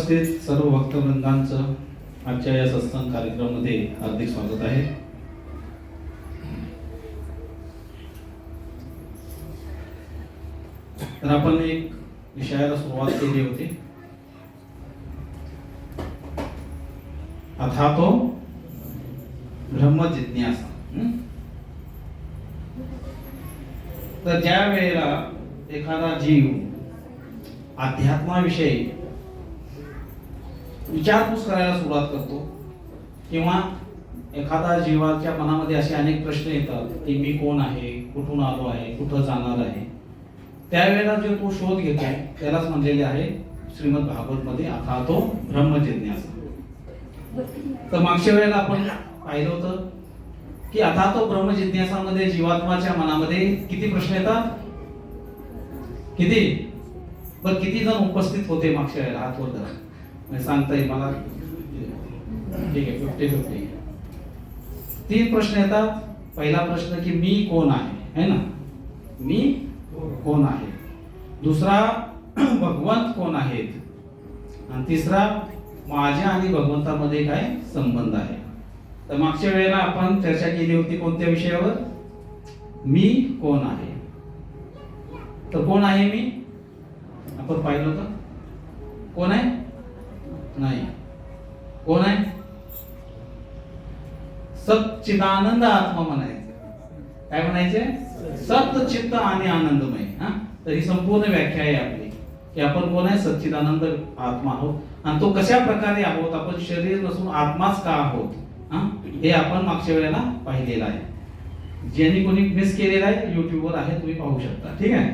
उपस्थित सर्व भक्तवृंदांचं आजच्या या सत्संग कार्यक्रमामध्ये हार्दिक स्वागत आहे. तर आपण एक विषयाला सुरुवात केली होती, अथातो ब्रह्म जिज्ञासा. तर ज्या वेळेला एखादा जीव अध्यात्माविषयी विचारपूस करायला सुरुवात करतो किंवा एखादा जीवाच्या मनामध्ये असे अनेक प्रश्न येतात की मी कोण आहे, कुठून आलो आहे, कुठं जाणार आहे, त्यावेळेला जो तो शोध घेतो त्यालाच म्हणलेले आहे श्रीमद भागवत मध्ये अथातो ब्रह्म जिज्ञासा. तर मागच्या वेळेला आपण पाहिलं होतं की अथातो ब्रह्म जिज्ञासामध्ये जीवात्माच्या मनामध्ये किती प्रश्न येतात, किती पण किती जण उपस्थित होते मागच्या वेळेला? हात वर करा, सांगता येईल मला. ठीक आहे, 50-50. 3 प्रश्न येतात. पहिला प्रश्न की मी कोण आहे, है ना, मी कोण आहे. दुसरा भगवंत कोण आहेत, आणि तिसरा माझ्या आणि भगवंतामध्ये काय संबंध आहे. तर मागच्या वेळेला आपण चर्चा केली होती कोणत्या विषयावर? मी कोण आहे. तर कोण आहे मी? आपण पाहिलं होतं. कोण आहे? नाही. कोण आहे? सच्चिदानंद आत्मा म्हणायचं. काय म्हणायचे? सत, चित्त आणि आनंदमय. तर ही संपूर्ण व्याख्या आहे आपली की आपण कोण आहे? सच्चिदानंद आत्मा आहोत. आणि तो कशा प्रकारे आहोत? आपण शरीर नसून आत्माच का आहोत, हे आपण मागच्या वेळेला पाहिलेलं आहे. ज्यांनी कोणी मिस केलेला आहे युट्यूबवर आहे, तुम्ही पाहू शकता. ठीक आहे.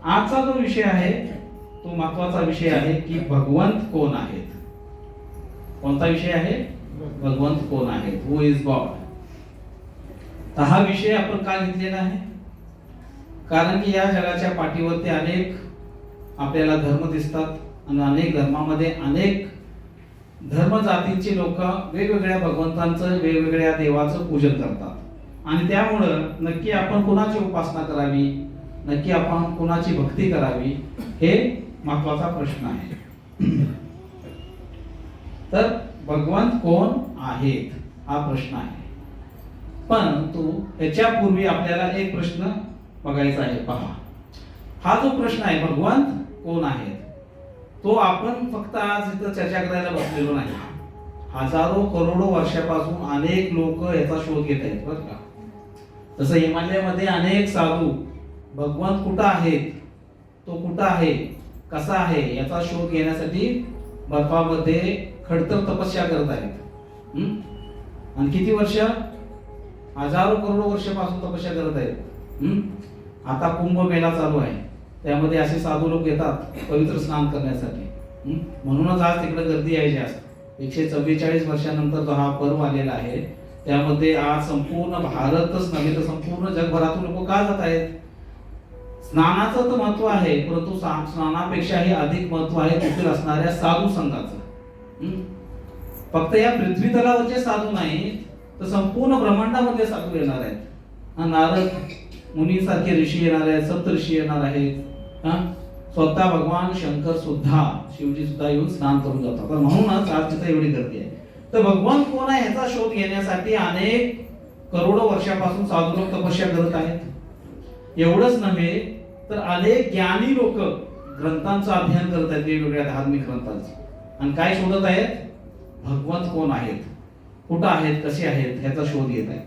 आजचा जो विषय आहे तो महत्वाचा विषय आहे की भगवंत कोण आहेत. कोणता विषय आहे? भगवंत कोण आहेत, हु इज गॉड. तर हा विषय आपण का घेतलेला आहे? कारण की या जगाच्या पाठीवरती अनेक आपल्याला धर्म दिसतात आणि अनेक धर्मामध्ये अनेक धर्म जातींची लोक वेगवेगळ्या भगवंतांचं, वेगवेगळ्या देवाचं पूजन करतात. आणि त्यामुळं नक्की आपण कुणाची उपासना करावी, नक्की आपण कुणाची भक्ती करावी, हे महत्वाचा प्रश्न आहे. तर भगवंत कोण आहेत हा प्रश्न आहे. परंतु याच्यापूर्वी आपल्याला एक प्रश्न बघायचा आहे. पहा, हा जो प्रश्न आहे भगवंत कोण आहेत, तो आपण फक्त आज इथं चर्चा करायला बसलेलो नाही. हजारो करोडो वर्षापासून अनेक लोक याचा शोध घेत आहेत बरं का. जसं हिमालयामध्ये अनेक साधू भगवंत कुठं आहेत, तो कुठं आहे, कसा आहे याचा शोध घेण्यासाठी बर्फामध्ये खडतर तपस्या करत आहेत. आणि किती वर्ष? हजारो करोडो वर्षापासून तपस्या करत आहेत. आता कुंभमेळा चालू आहे, त्यामध्ये असे साधू लोक येतात पवित्र स्नान करण्यासाठी. म्हणूनच आज तिकडे गर्दी आहे जास्त. 144 वर्षानंतर जो हा पर्व आलेला आहे, त्यामध्ये आज संपूर्ण भारतच नव्हे तर संपूर्ण जगभरातून लोक का जात आहेत? स्नानाचं तर महत्व आहे, परंतु स्नानापेक्षाही अधिक महत्व आहे तिथे असणाऱ्या साधू संघाचं. फक्त या पृथ्वी तलावरचे साधू नाही तर संपूर्ण ब्रह्मांडामधले साधू येणार आहेत. नारद मुनीसारखे ऋषी येणार आहेत, सप्तऋषी येणार आहेत. स्वतः भगवान शंकर सुद्धा, शिवजी सुद्धा येऊन स्नान करून जातात. म्हणूनच आज तिथे एवढी गर्दी आहे. तर भगवान कोण आहे ह्याचा शोध घेण्यासाठी अनेक करोडो वर्षापासून साधू लोक तपस्या करत आहेत. एवढंच नव्हे तर अनेक ज्ञानी लोक ग्रंथांचं अध्ययन करत आहेत, वेगवेगळ्या धार्मिक ग्रंथांचं. आणि काय शोधत आहेत? भगवंत कोण आहेत, कुठं आहेत, कसे आहेत ह्याचा शोध घेत आहेत.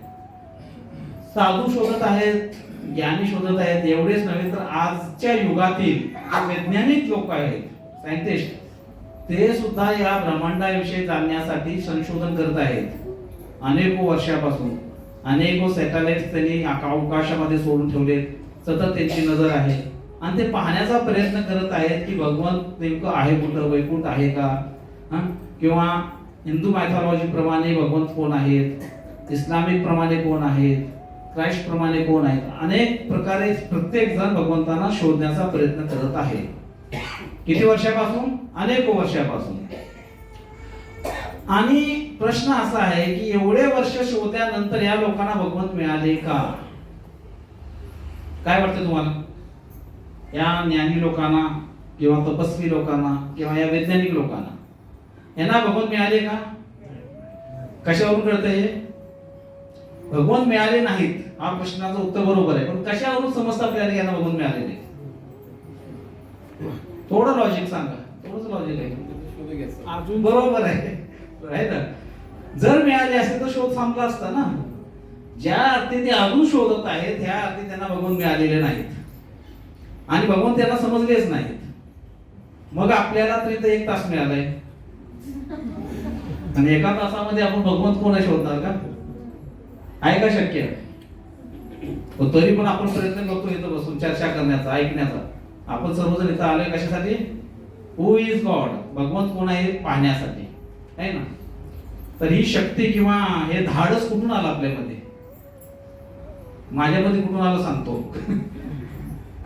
साधू शोधत आहेत, ज्ञानी शोधत आहेत. एवढेच नव्हे तर आजच्या युगातील वैज्ञानिक लोक आहेत, सायंटिस्ट, ते सुद्धा या ब्रह्मांडाविषयी जाणण्यासाठी संशोधन करत आहेत. अनेको वर्षापासून अनेको सॅटेलाइट त्यांनी अवकाशामध्ये सोडून ठेवलेत. सतत त्यांची नजर आहे आणि ते पाहण्याचा प्रयत्न करत आहेत की भगवंत नेमकं आहे कुठं, वैकुंठ आहे का, किंवा हिंदू मायथॉलॉजी प्रमाणे भगवंत कोण आहेत, इस्लामिक प्रमाणे कोण आहेत, ख्राइस्ट प्रमाणे कोण आहेत. अनेक प्रकारे प्रत्येक जण भगवंतांना शोधण्याचा प्रयत्न करत आहे. किती वर्षापासून? अनेक वर्षापासून. आणि प्रश्न असा आहे की एवढे वर्ष शोधल्यानंतर या लोकांना भगवंत मिळाले का? काय वाटतं तुम्हाला? या ज्ञानी लोकांना किंवा तपस्वी लोकांना किंवा या वैज्ञानिक लोकांना यांना भगवंत मिळाले का? कशावरून कळतं हे? भगवंत मिळाले नाहीत हा प्रश्नाचं उत्तर बरोबर आहे, पण कशावरून समजतं आपल्याला यांना भगवंत मिळाले नाही? थोडं लॉजिक सांगा, थोडंच लॉजिक आहे. अजून बरोबर आहे ना. जर मिळाले असते तर शोध संपला असता ना. ज्या अर्थी ते अजून शोधत आहेत त्या अर्थी त्यांना भगवंत मिळालेले नाहीत आणि भगवंत त्यांना समजलेच नाहीत. मग आपल्याला तरी तर 1 तास मिळालाय आणि 1 तासामध्ये आपण भगवंत कोण आहे शोधणार का? आहे का शक्य? तरी पण आपण प्रयत्न करतो इथं बसून चर्चा करण्याचा, ऐकण्याचा. आपण सर्वजण इथं आलोय कशासाठी? हु इज गॉड, भगवंत कोण आहे पाहण्यासाठी, आहे ना. तर ही शक्ती किंवा हे धाडस कुठून आलं आपल्यामध्ये? माझ्यामध्ये कुठून आलं सांगतो.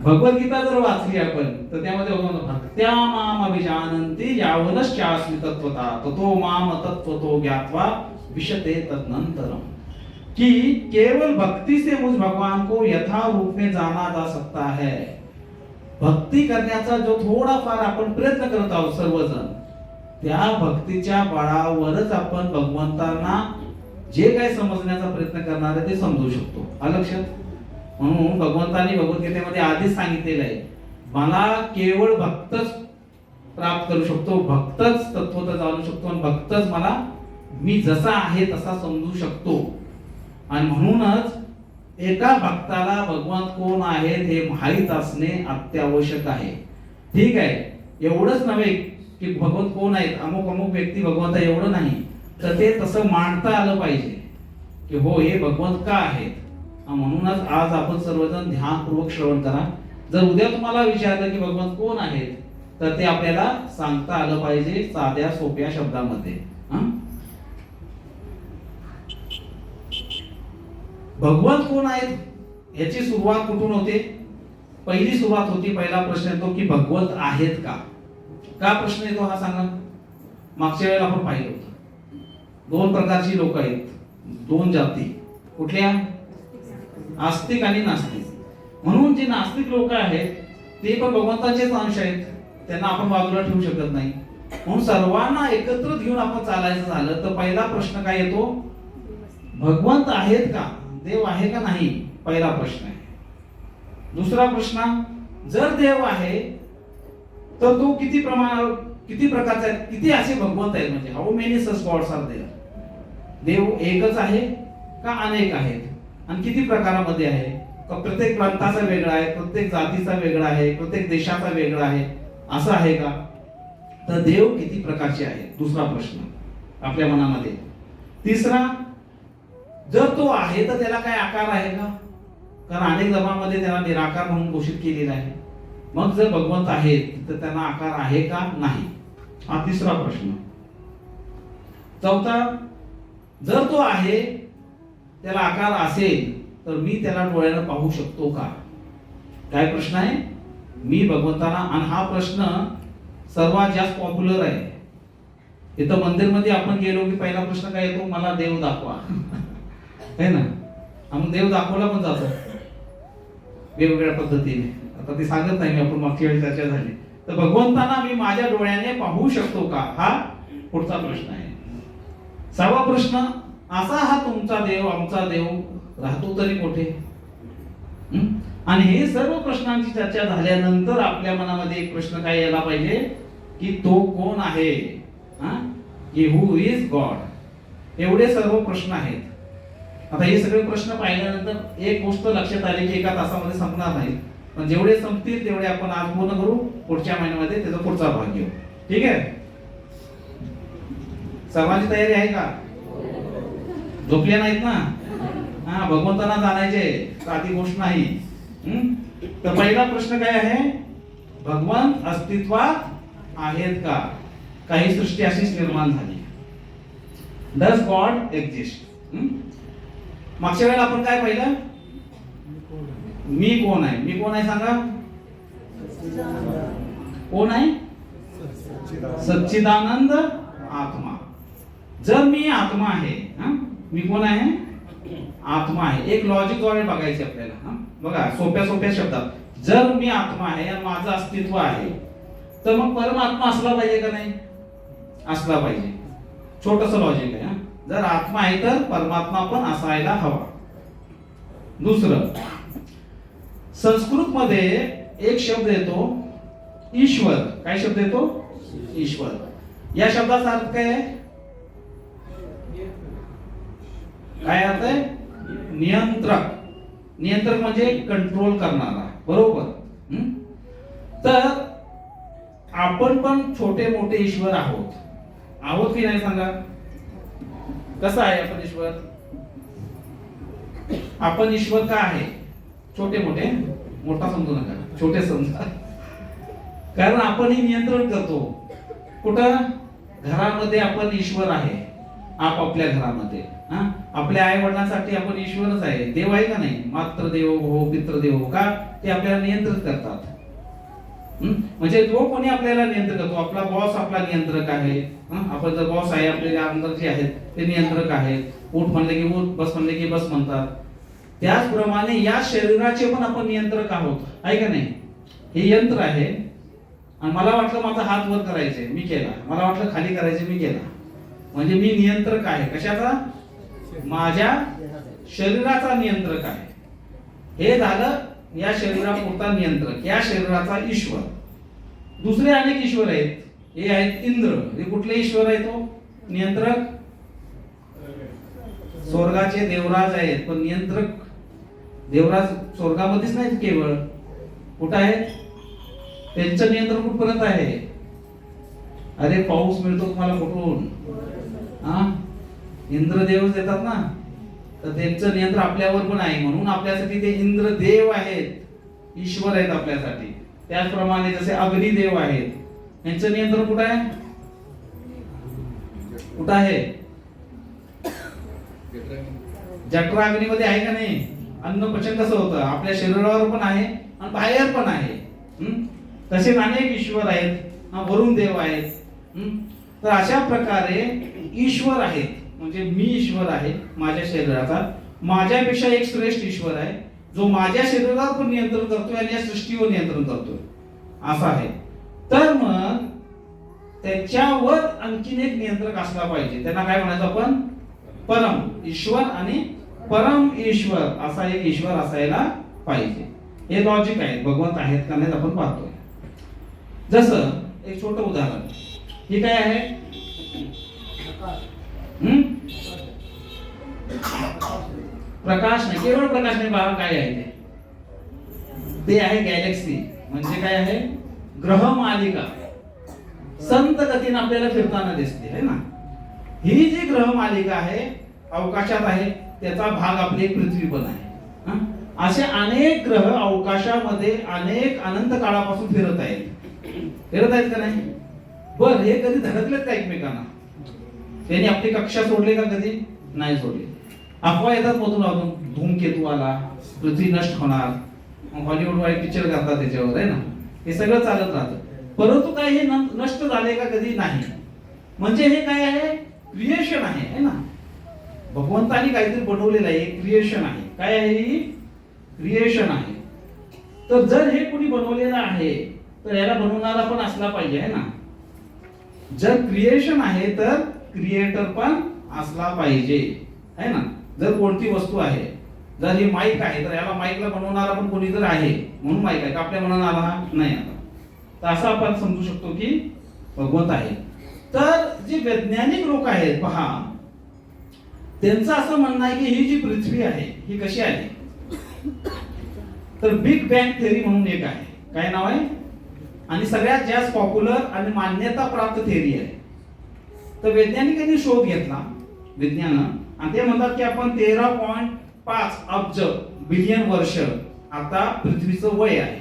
भगवद्गीता जर वाचली आपण तर त्यामध्ये भक्त्या माम अभिजानन्ति यावनश्चास्मि तत्त्वता ततो माम तत्त्वतो ज्ञात्वा विशते तदनंतरम, कि केवल भक्ति से मुझ भगवान को यथा रूप में जाना जा सकता है. भक्ती करण्याचा जो थोडाफार आपण प्रयत्न करत आहोत सर्वजण, त्या भक्तीच्या बळावरच आपण भगवंतांना जे काही समजण्याचा प्रयत्न करणार आहे ते समजू शकतो. आलं लक्षात? म्हणून भगवंतांनी भगवद्गीतेमध्ये आधीच सांगितलेलं आहे, मला केवळ भक्तच प्राप्त करू शकतो, भक्तच तत्वता जाणू शकतो आणि भक्तच मला मी जसा आहे तसा समजू शकतो. आणि म्हणूनच एका भक्ताला भगवंत कोण आहेत हे माहीत असणे अत्यावश्यक आहे. ठीक आहे, एवढंच नव्हे की भगवंत कोण आहेत, अमुक अमुक व्यक्ती भगवंत एवढं नाही, तर ते तसं मांडता आलं पाहिजे की हो हे भगवंत का आहेत. म्हणूनच आज आपण सर्वजण ध्यानपूर्वक श्रवण करा. जर उद्या तुम्हाला विचारलं की भगवंत कोण आहेत तर ते आपल्याला सांगता आलं पाहिजे साध्या सोप्या शब्दामध्ये. भगवंत कोण आहेत याची सुरुवात कुठून होते? पहिली सुरुवात होती, पहिला प्रश्न येतो की भगवंत आहेत का? का प्रश्न येतो हा सांगा? मागच्या वेळेला आपण पाहिलं होतं 2 प्रकारची लोक आहेत, 2 जाती. कुठल्या? आस्तिक आणि नास्तिक. म्हणून जे नास्तिक लोक आहेत ते पण भगवंताचेच अंश आहेत, त्यांना आपण बाजूला ठेवू शकत नाही. म्हणून सर्वांना एकत्र घेऊन आपण चालायचं झालं तर पहिला प्रश्न काय येतो? भगवंत आहेत का? देव आहे का नाही? पहिला प्रश्न आहे. दुसरा प्रश्न, जर देव आहे तर तो किती प्रकारचा आहे, किती असे भगवंत आहेत, म्हणजे how many such gods are there. देव एकच आहे का अनेक आहेत आणि किती प्रकारामध्ये आहे? प्रत्येक प्रांताचा वेगळा आहे, प्रत्येक जातीचा वेगळा आहे, प्रत्येक देशाचा वेगळा आहे, असं आहे का? तर देव किती प्रकारचे आहेत? दुसरा प्रश्न आपल्या मनामध्ये. तिसरा, जर तो आहे तर त्याला काय आकार आहे का? कारण अनेक धर्मामध्ये त्याला निराकार म्हणून घोषित केलेला आहे. मग जर भगवंत आहेत तर त्यांना आकार आहे का नाही? हा तिसरा प्रश्न. चौथा, जर तो आहे त्याला आकार असेल तर मी त्याला डोळ्यानं पाहू शकतो का? काय प्रश्न आहे? मी भगवंताला, आणि हा प्रश्न सर्वात जास्त पॉप्युलर आहे. इथं मंदिरमध्ये आपण गेलो की पहिला प्रश्न काय येतो? मला देव दाखवा. है ना? आपण देव दाखवला पण जातो वेगवेगळ्या पद्धतीने. आता ती सांगत नाही मी, आपण मागच्या वेळी चर्चा झाली. तर भगवंतांना मी माझ्या डोळ्याने पाहू शकतो का? हा पुढचा प्रश्न आहे. 6वा प्रश्न, असा हा तुमचा देव आमचा देव राहतो तरी कुठे? आणि हे सर्व प्रश्नांची चर्चा झाल्यानंतर आपल्या मनामध्ये एक प्रश्न काय यायला पाहिजे की तो कोण आहे? की हु इज गॉड. एवढे सर्व प्रश्न आहेत. आता हे सगळे प्रश्न पाहिल्यानंतर एक गोष्ट लक्षात आली की 1 तासामध्ये संपणार नाही, पण जेवढे संपतील तेवढे आपण आज पूर्ण करू. पुढच्या महिन्यामध्ये त्याचा पुढचा भाग घेऊ. ठीक आहे? सर्वांची तयारी आहे का? झोपल्या नाहीत ना? भगवंतांना जाणायचे, साधी गोष्ट नाही. तर पहिला प्रश्न काय आहे? भगवंत अस्तित्वात आहेत का? काही सृष्टी अशीच निर्माण झाली. Does God exist? मागच्या वेळेला आपण काय पाहिलं? मी कोण आहे? मी कोण आहे सांगा? कोण आहे? सच्चिदानंद आत्मा. जर मी आत्मा आहे, मी कोण आहे? आत्मा आहे. एक लॉजिक द्वारे बघायचे आपल्याला. बघा, सोप्या सोप्या शब्दात, जर मी आत्मा आहे आणि माझं अस्तित्व आहे तर मग परमात्मा असला पाहिजे का नाही? असला पाहिजे. छोटस लॉजिक आहे. जर आत्मा आहे तर परमात्मा पण असायला हवा. दुसरं, संस्कृत मध्ये एक शब्द येतो ईश्वर. काय शब्द येतो? ईश्वर. या शब्दाचा अर्थ काय आहे? काय अर्थ आहे? नियंत्रक. नियंत्रक म्हणजे कंट्रोल करणारा, बरोबर. तर आपण पण छोटे मोठे ईश्वर आहोत. आहोत की नाही सांगा? कसं आहे आपण ईश्वर? आपण ईश्वर का आहे? छोटे मोठे, मोठा समजू नका, छोटे समजा. कारण आपणही नियंत्रण करतो. कुठं? घरामध्ये आपण ईश्वर आहे. आपापल्या घरामध्ये आपल्या आई वडिलांसाठी आपण ईश्वरच आहे. देव आहे का नाही? मात्र देव हो पित्र देव हो, का ते आपल्याला नियंत्रित करतात. म्हणजे जो कोणी आपल्याला नियंत्रित करतो, आपला बॉस आपला नियंत्रक आहे. आपण जर बॉस आहे, आपले अंदर जे आहेत ते नियंत्रक आहेत. उठ म्हणले की उठ, बस म्हणले की बस म्हणतात. त्याचप्रमाणे या शरीराचे पण आपण नियंत्रक आहोत, आहे का नाही? हे यंत्र आहे. आणि मला वाटलं माझा हात वर करायचे, मी केला. मला वाटलं खाली करायचे, मी केला. म्हणजे मी नियंत्रक आहे. कशाचा? माझ्या शरीराचा नियंत्रक आहे. हे झालं या शरीरापुरता नियंत्रक, या शरीराचा ईश्वर. दुसरे अनेक ईश्वर आहेत. हे आहेत इंद्र. हे कुठले ईश्वर आहे? तो नियंत्रक. स्वर्गाचे देवराज आहेत, पण नियंत्रक देवराज स्वर्गामध्येच नाहीत केवळ. कुठं आहेत? त्यांचं नियंत्रण कुठपर्यंत आहे? अरे पाऊस मिळतो तुम्हाला कुठून? इंद्रदेव देतात ना, तर त्यांचं नियंत्रण आपल्यावर पण आहे. म्हणून आपल्यासाठी ते इंद्रदेव आहेत, ईश्वर आहेत आपल्यासाठी. त्याचप्रमाणे जसे अग्निदेव आहेत, यांचं नियंत्रण कुठं आहे? कुठं आहे? जठराग्नीमध्ये आहे का नाही? अन्न पचन कसं होतं? आपल्या शरीरावर पण आहे आणि बाहेर पण आहे. तसेच अनेक ईश्वर आहेत, वरुण देव आहेत. तर अशा प्रकारे ईश्वर आहेत. म्हणजे मी ईश्वर आहे माझ्या शरीराचा. माझ्यापेक्षा एक श्रेष्ठ ईश्वर आहे, जो माझ्या शरीरावर पण नियंत्रण करतोय आणि या सृष्टीवर नियंत्रण करतोय, असा आहे. तर मग त्याच्यावर आणखीन एक नियंत्रक असला पाहिजे. त्यांना काय म्हणायचं आपण? परम ईश्वर आणि परम ईश्वर असा एक ईश्वर असायला पाहिजे. हे लॉजिक आहे. भगवंत आहेत का नाही आपण पाहतोय. जसं एक छोटं उदाहरण, हे काय आहे? प्रकाश नाही, केवळ प्रकाश नाही. बाबा काय आहे ते आहे गॅलेक्सी. म्हणजे काय आहे? ग्रहमालिका. संत गतीने आपल्याला फिरताना दिसते, है ना? ही जी ग्रहमालिका आहे अवकाशात आहे, त्याचा भाग आपली पृथ्वी पण आहे. असे अनेक ग्रह अवकाशामध्ये अनेक अनंत काळापासून फिरत आहेत. फिरत आहेत का नाही? बर, हे कधी धडकलेत का एकमेकांना? त्यांनी आपली कक्षा सोडली का? कधी नाही सोडली. अफवा येतात मधून अजून, धूमकेतू आला, पृथ्वी नष्ट होणार, हॉलिवूड वाईट पिक्चर करतात त्याच्यावर, आहे ना? हे सगळं चालत राहतं. परंतु काय हे नष्ट झाले का? कधी नाही. म्हणजे हे काय आहे? क्रिएशन आहे ना? भगवंतानी काहीतरी बनवलेलं आहे, क्रिएशन आहे. काय आहे? ही क्रिएशन आहे. तर जर हे कोणी बनवलेलं आहे तर याला बनवणारा पण असला पाहिजे, है ना? जर क्रिएशन आहे तर क्रिएटर पण असला पाहिजे, है ना? जर कोणती वस्तू आहे, जर ही माईक आहे तर याला माईकला बनवणारा पण कोणी जर आहे म्हणून माईक आहे, का आपल्या बनवणारा नाही. आता तर असं आपण समजू शकतो की भगवंत आहे. तर जे वैज्ञानिक लोक आहेत पहा, त्यांचं असं म्हणणं आहे की ही जी पृथ्वी आहे ही कशी आहे? तर बिग बँग थेअरी म्हणून एक आहे. काय नाव आहे? आणि सगळ्यात जास्त पॉप्युलर आणि मान्यता प्राप्त थेअरी आहे. तर वैज्ञानिकांनी शोध घेतला, विज्ञानं, आणि ते म्हणतात की आपण 13.5 अब्ज बिलियन वर्ष आता पृथ्वीचं वय आहे.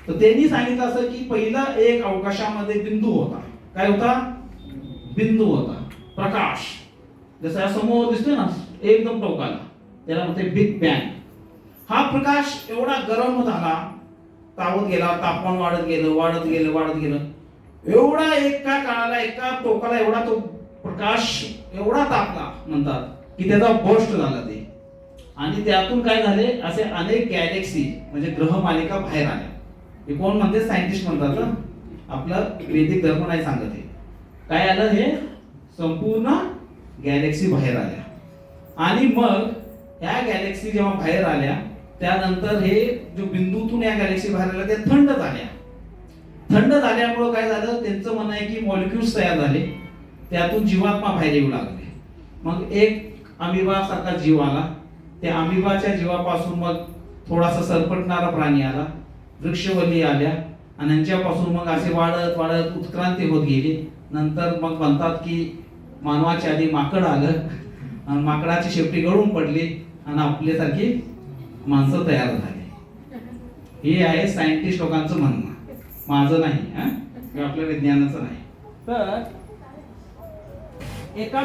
तर त्यांनी सांगितलं असं की पहिला एक अवकाशामध्ये बिंदू होता. काय होता? बिंदू होता, प्रकाश. जसा समोर दिसतोय ना एकदम टोकाला, त्याला म्हणते बिग बँग. हा प्रकाश एवढा गरम झाला, तावत गेला, तापमान वाढत गेलं. एवढा एका काळाला, एका टोकाला एवढा तो प्रकाश एवढा तापला म्हणतात की त्याचा बर्स्ट झाला ते. आणि त्यातून काय झाले? असे अनेक गॅलेक्सी म्हणजे ग्रहमालिका बाहेर आल्या. हे कोण म्हणते? सायंटिस्ट म्हणतात. आपलं वैदिक धर्म नाही सांगत हे. काय आलं, हे संपूर्ण गॅलेक्सी बाहेर आल्या. आणि मग ह्या गॅलेक्सी जेव्हा बाहेर आल्या त्यानंतर हे जो बिंदूतून या गॅलेक्सी बाहेर आल्या त्या थंड झाल्या. थंड झाल्यामुळे काय झालं, त्यांचं म्हणणं आहे की मॉलिक्युल्स तयार झाले, त्यातून जीवात्मा बाहेर येऊ लागले. मग एक अमिबा सारखा जीव आला. त्या अमिबाच्या जीवापासून मग थोडासा सरपटणारा प्राणी आला, वृक्षवल्ली आल्या, आणि यांच्यापासून मग असे वाढत वाढत उत्क्रांती होत गेली. नंतर मग म्हणतात की मानवाच्या आधी माकड आलं आणि माकडाची शेपटी गळून पडली आणि आपल्यासारखी माणसं तयार झाली. हे आहे सायंटिस्ट लोकांचं म्हणणं, माझं नाही, किंवा आपल्या विज्ञानाचं नाही. तर एका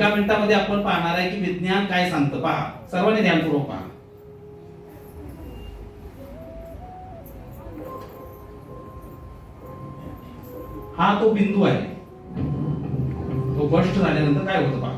मिनिटामध्ये आपण पाहणार आहे की विज्ञान काय सांगतं. पहा, सर्वांनी ध्यानपूर्वक पहा. हा तो बिंदू आहे, तो बस्ट झाल्यानंतर काय होतं पहा.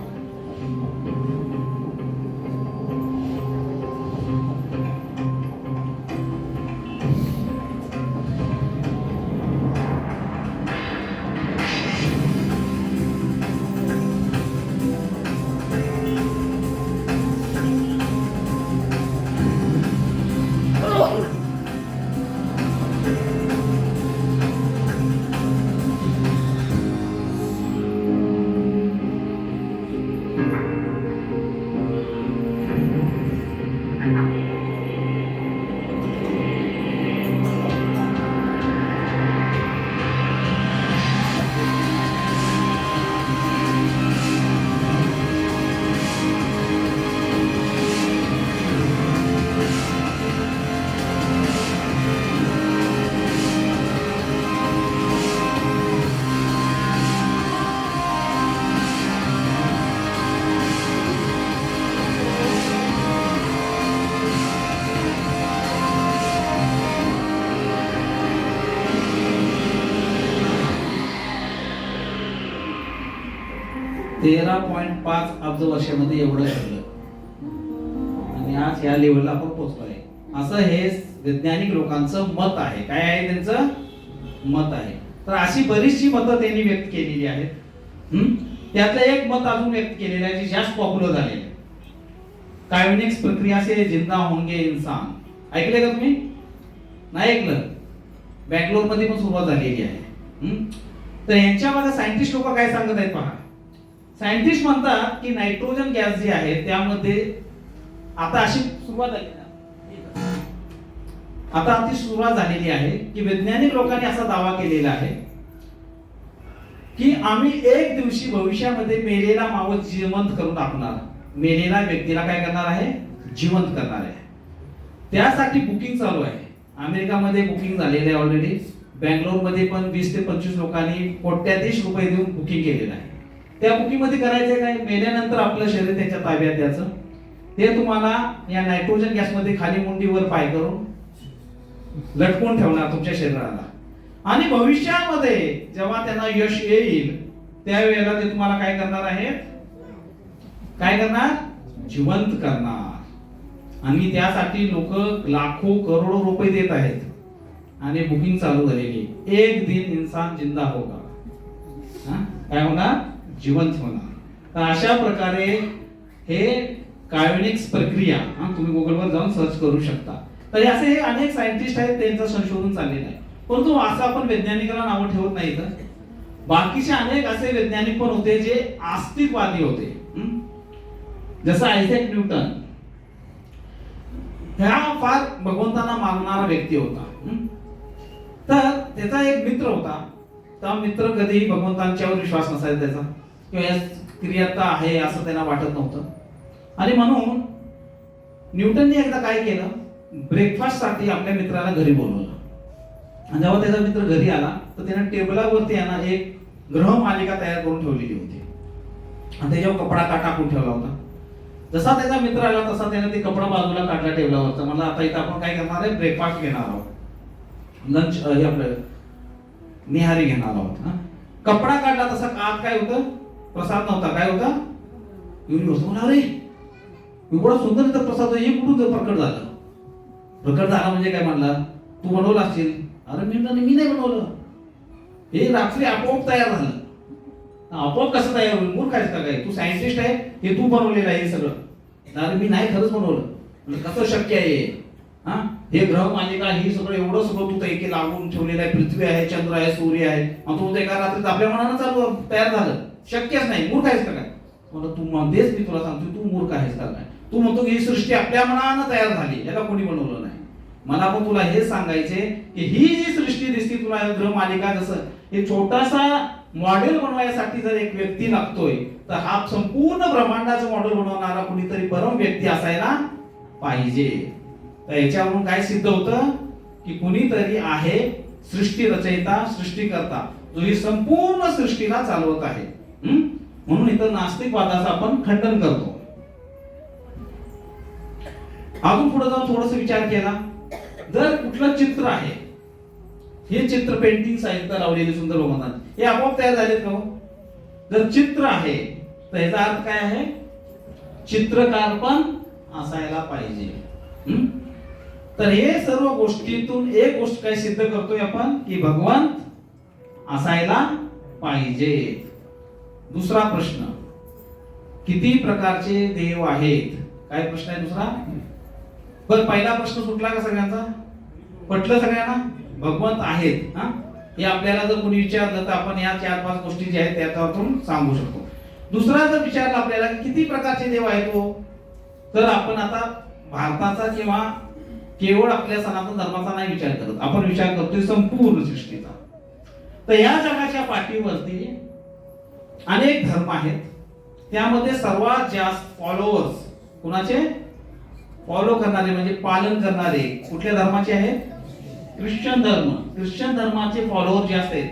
.5 अब्ज वर्षामध्ये एवढं घडलं आणि आज ह्या लेवलला आपण पोहोचलोय, असं हे वैज्ञानिक लोकांचं मत आहे. काय आहे त्यांचं मत आहे. तर अशी बरीचशी मतं त्यांनी व्यक्त केलेली आहेत. त्यातलं एक मत अजून व्यक्त केलेलं आहे जे जास्त पॉप्युलर झालेलं आहे. कायोनिक्स प्रक्रिया से जिंदा होंगे इंसान. ऐकले का तुम्ही? नाही ऐकलं? बँगलोर मध्ये पण सुरुवात झालेली आहे. तर यांच्यामध्ये सायंटिस्ट लोक काय सांगत आहेत पहा. सायंटिस्ट म्हणतात की नायट्रोजन गॅस जे आहे त्यामध्ये आता अशी सुरुवात झाली, आता अशी सुरुवात झालेली आहे की वैज्ञानिक लोकांनी असा दावा केलेला आहे की आम्ही एक दिवशी भविष्यामध्ये मेलेला मावळ जिवंत करून टाकणार. मेलेला व्यक्तीला काय करणार आहे? जिवंत करणार आहे. त्यासाठी बुकिंग चालू आहे. अमेरिकामध्ये बुकिंग झालेलं आहे ऑलरेडी. बँगलोर मध्ये पण 20 ते 25 लोकांनी कोट्याधीश रुपये देऊन बुकिंग केलेलं आहे. त्या बुकिंग मध्ये करायचं काय? मेल्यानंतर आपलं शरीर त्याच्या ताब्यात द्यायचं. ते तुम्हाला या नायट्रोजन गॅस मध्ये खाली मुंडीवर पाय करून लटकून ठेवणार तुमच्या शरीराला. आणि भविष्यामध्ये जेव्हा त्यांना यश येईल त्यावेळेला ते तुम्हाला काय करणार आहेत? काय करणार? जिवंत करणार. आणि त्यासाठी लोक लाखो करोडो रुपये देत आहेत आणि बुकिंग चालू झालेली. एक दिन इंसान जिंदा होगा. काय होणार? जिवंत होणार. तर अशा प्रकारे हे कायोनिक्स प्रक्रिया तुम्ही गुगलवर जाऊन सर्च करू शकता. तर असे हे अनेक सायंटिस्ट आहेत, त्यांचं संशोधन चाललेलं आहे. परंतु असं आपण वैज्ञानिकाला नावं ठेवत नाही. तर बाकीचे अनेक असे वैज्ञानिक पण होते जे आस्तिकवादी होते. जसं आयझॅक न्यूटन, ह्या फार भगवंतांना मानणारा व्यक्ती होता. तर त्याचा एक मित्र होता. त्या मित्र कधीही भगवंतांच्यावर विश्वास नसायचा त्याचा, किंवा या क्रियाता आहे असं त्यांना वाटत नव्हतं. आणि म्हणून न्यूटनने एकदा काय केलं, ब्रेकफास्ट साठी आपल्या मित्राला घरी बोलवलं. आणि जेव्हा त्याचा मित्र घरी आला तर त्याने टेबलावरती एक ग्रहमालिका तयार करून ठेवलेली होती आणि त्याच्यावर कपडा टाकून ठेवला होता. जसा त्याचा मित्र आला तसा त्याने ते कपडा बाजूला काढला टेबलावरचा. मला आता इथं आपण काय करणार आहे? ब्रेकफास्ट घेणार आहोत, लंच हे आपलं निहारी घेणार आहोत. कपडा काढला तसा आत काय होतं? प्रसाद नव्हता. काय होता? युनिव्हर्स. अरे एवढा सुंदर इथं प्रसाद, हे कुठून प्रकट झालं? प्रकट झाला म्हणजे काय म्हणला? तू बनवला असशील. अरे मी नाही बनवलं. हे रात्री आपोआप तयार झालं. आपोआप कसं तयार होईल? मूर्ख आहेस का काय? तू सायंटिस्ट आहे, हे तू बनवलेलं आहे हे सगळं. अरे मी नाही, खरंच बनवलं. म्हणजे कसं शक्य आहे? हा, हे ग्रह मालिका ही सगळं एवढं सगळं तू तैके लागून ठेवलेलं आहे. पृथ्वी आहे, चंद्र आहे, सूर्य आहे, आणि तू एका रात्रीत आपल्या मनानं चालू तयार झालं. शक्यच नाही. मूर्ख आहेस का काय? म्हणलं तू म्हणतेस, मी तुला सांगतो तू मूर्ख आहेस का काय? तू म्हणतो की ही सृष्टी आपल्या मनानं तयार झाली, याला कोणी बनवलं नाही. मला पण तुला हे सांगायचे की ही जी सृष्टी दिसते तुला, ग्रह मालिका, जसं हे छोटासा मॉडेल बनवायसाठी जर एक व्यक्ती लागतोय, तर हा संपूर्ण ब्रह्मांडाचं मॉडेल बनवणारा कुणीतरी परम व्यक्ती असायला पाहिजे. तर याच्यावरून काय सिद्ध होतं की कुणीतरी आहे सृष्टी रचयिता, सृष्टीकर्ता, जो ही संपूर्ण सृष्टीला चालवत आहे. म्हणून इथं नास्तिकवादाचं आपण खंडन करतो. अजून पुढे जाऊन थोडस विचार केला, जर कुठलं चित्र आहे, हे चित्र पेंटिंग साहित्य लावलेले सुंदर भगवंतान, हे आपोआप तयार झालेत का? जर चित्र आहे तर याचा अर्थ काय आहे? चित्रकार पण असायला पाहिजे. तर हे सर्व गोष्टीतून एक गोष्ट काय सिद्ध करतोय आपण की भगवंत असायला पाहिजे. दुसरा प्रश्न, किती प्रकारचे देव आहेत? काय प्रश्न आहे दुसरा? पण पहिला प्रश्न सुटला का सगळ्यांचा? पटलं सगळ्यांना? भगवंत आहेत. हे आपल्याला जर कोणी विचारलं तर आपण या 4-5 गोष्टी ज्या आहेत त्याच्यातून सांगू शकतो. दुसरा जर विचारला आपल्याला किती प्रकारचे देव आहेत हो, तर आपण आता भारताचा किंवा केवळ आपल्या सनातन धर्माचा नाही विचार करत, आपण विचार करतोय संपूर्ण सृष्टीचा. तर या जगाच्या पाठीवरती अनेक धर्म आहेत. त्यामध्ये सर्वात जास्त फॉलोअर्स कुणाचे? फॉलो करणारे म्हणजे पालन करणारे कुठल्या धर्माचे आहेत? ख्रिश्चन धर्म. ख्रिश्चन धर्माचे फॉलोअर जे असतात,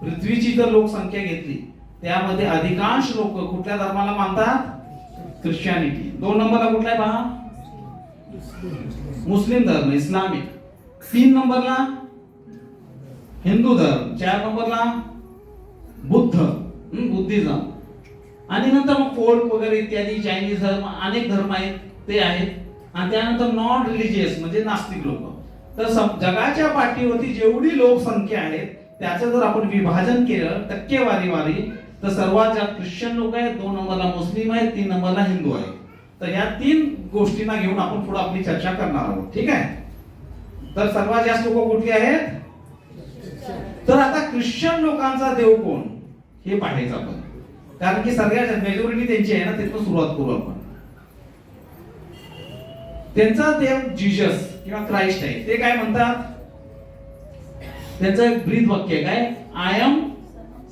पृथ्वीची जर लोकसंख्या घेतली त्यामध्ये अधिकांश लोक कुठल्या धर्माला मानतात? ख्रिश्चनिटी. 2 नंबरला कुठला आहे पहा? मुस्लिम धर्म, इस्लामिक. 3 नंबरला हिंदू धर्म. 4 नंबरला बुद्धिझम. आणि नंतर मग फोल्क वगैरे इत्यादी चायनीज धर्म, अनेक धर्म आहेत ते आहेत. आणि त्यानंतर नॉन रिलिजियस म्हणजे नास्तिक लोक. तर जगाच्या पाठीवरती जेवढी लोकसंख्या आहे त्याचं जर आपण विभाजन केलं टक्केवारी, तर सर्वात जास्त ख्रिश्चन लोक आहेत, 2 नंबरला मुस्लिम आहेत, 3 नंबरला हिंदू आहेत. तर या 3 गोष्टींना घेऊन आपण पुढे आपली चर्चा करणार आहोत. ठीक आहे? तर सर्वात जास्त लोक कुठली आहेत? तर आता ख्रिश्चन लोकांचा देव कोण हे पाहायचं आपण, कारण की सगळ्यात मेजॉरिटी त्यांची आहे ना, तिथून सुरुवात करू आपण. त्यांचा देव जीसस किंवा क्राइस्ट आहे. ते काय म्हणतात? त्यांचं एक ब्रीद वाक्य काय? I am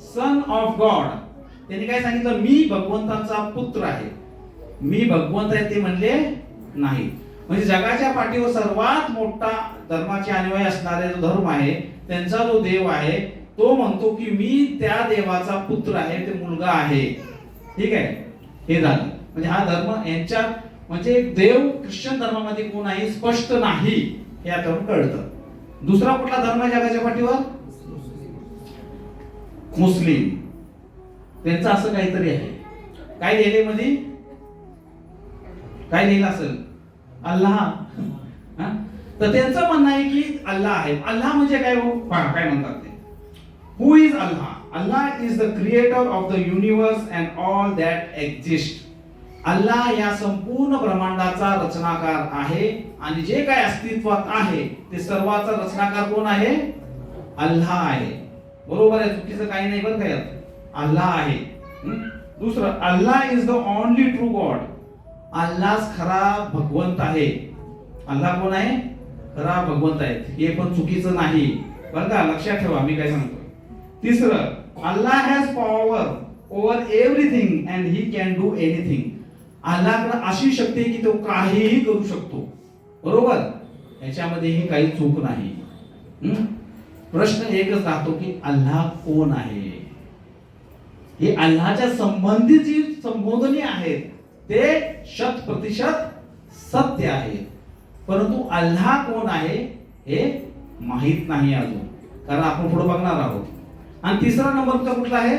son of God. त्यांनी काय सांगितलं? मी भगवंताचा पुत्र आहे. मी भगवंत आहे ते म्हणले नाही. म्हणजे जगाच्या पाठीवर सर्वात मोठा धर्माचे अनुयायी असणारे जो धर्म आहे, त्यांचा जो देव आहे तो म्हणतो की मी त्या देवाचा पुत्र आहे, ते मुलगा आहे. ठीक आहे? हे झालं. म्हणजे हा धर्म यांच्या म्हणजे देव ख्रिश्चन धर्मामध्ये कोण आहे स्पष्ट नाही, हे यातून कळतं. दुसरा कुठला धर्म आहे जगाच्या पाठीवर? मुस्लिम. त्यांचं असं काहीतरी आहे. काय लिहिले मध्ये? काय लिहिलं असेल? अल्लाह. तर त्यांचं म्हणणं आहे की अल्लाह आहे. अल्लाह म्हणजे काय हो? पहा काय म्हणतात ते. Who is Allah? Allah is the creator of the universe and all that exist. Allah या संपूर्ण ब्रह्मांडाचा रचनाकार आहे, आणि जे काय अस्तित्वात आहे ते सर्वाचा रचनाकार कोण आहे? अल्लाह आहे. बरोबर आहे, चुकीचं काही नाही बरं काय, अल्लाह आहे. दुसरं, Allah is the only true God. Allah खरा भगवंत आहे. अल्लाह कोण आहे? खरा भगवंत आहे. हे पण चुकीचं नाही बरं का, लक्षात ठेवा मी काय सांगतो. तिसरं, Allah has power over everything and he can do anything. अल्लाहकडे अशी शक्ती आहे की तो काहीही करू शकतो. बरोबर, याच्यामध्येही काही चूक नाही. प्रश्न एकच राहतो की अल्लाह कोण आहे? हे अल्लाहच्या संबंधित जी संबोधने आहेत ते 100% सत्य आहे, परंतु अल्लाह कोण आहे हे माहित नाही अजून, कारण आपण पुढे बघणार आहोत. आणि तिसरा नंबरचा कुठला आहे?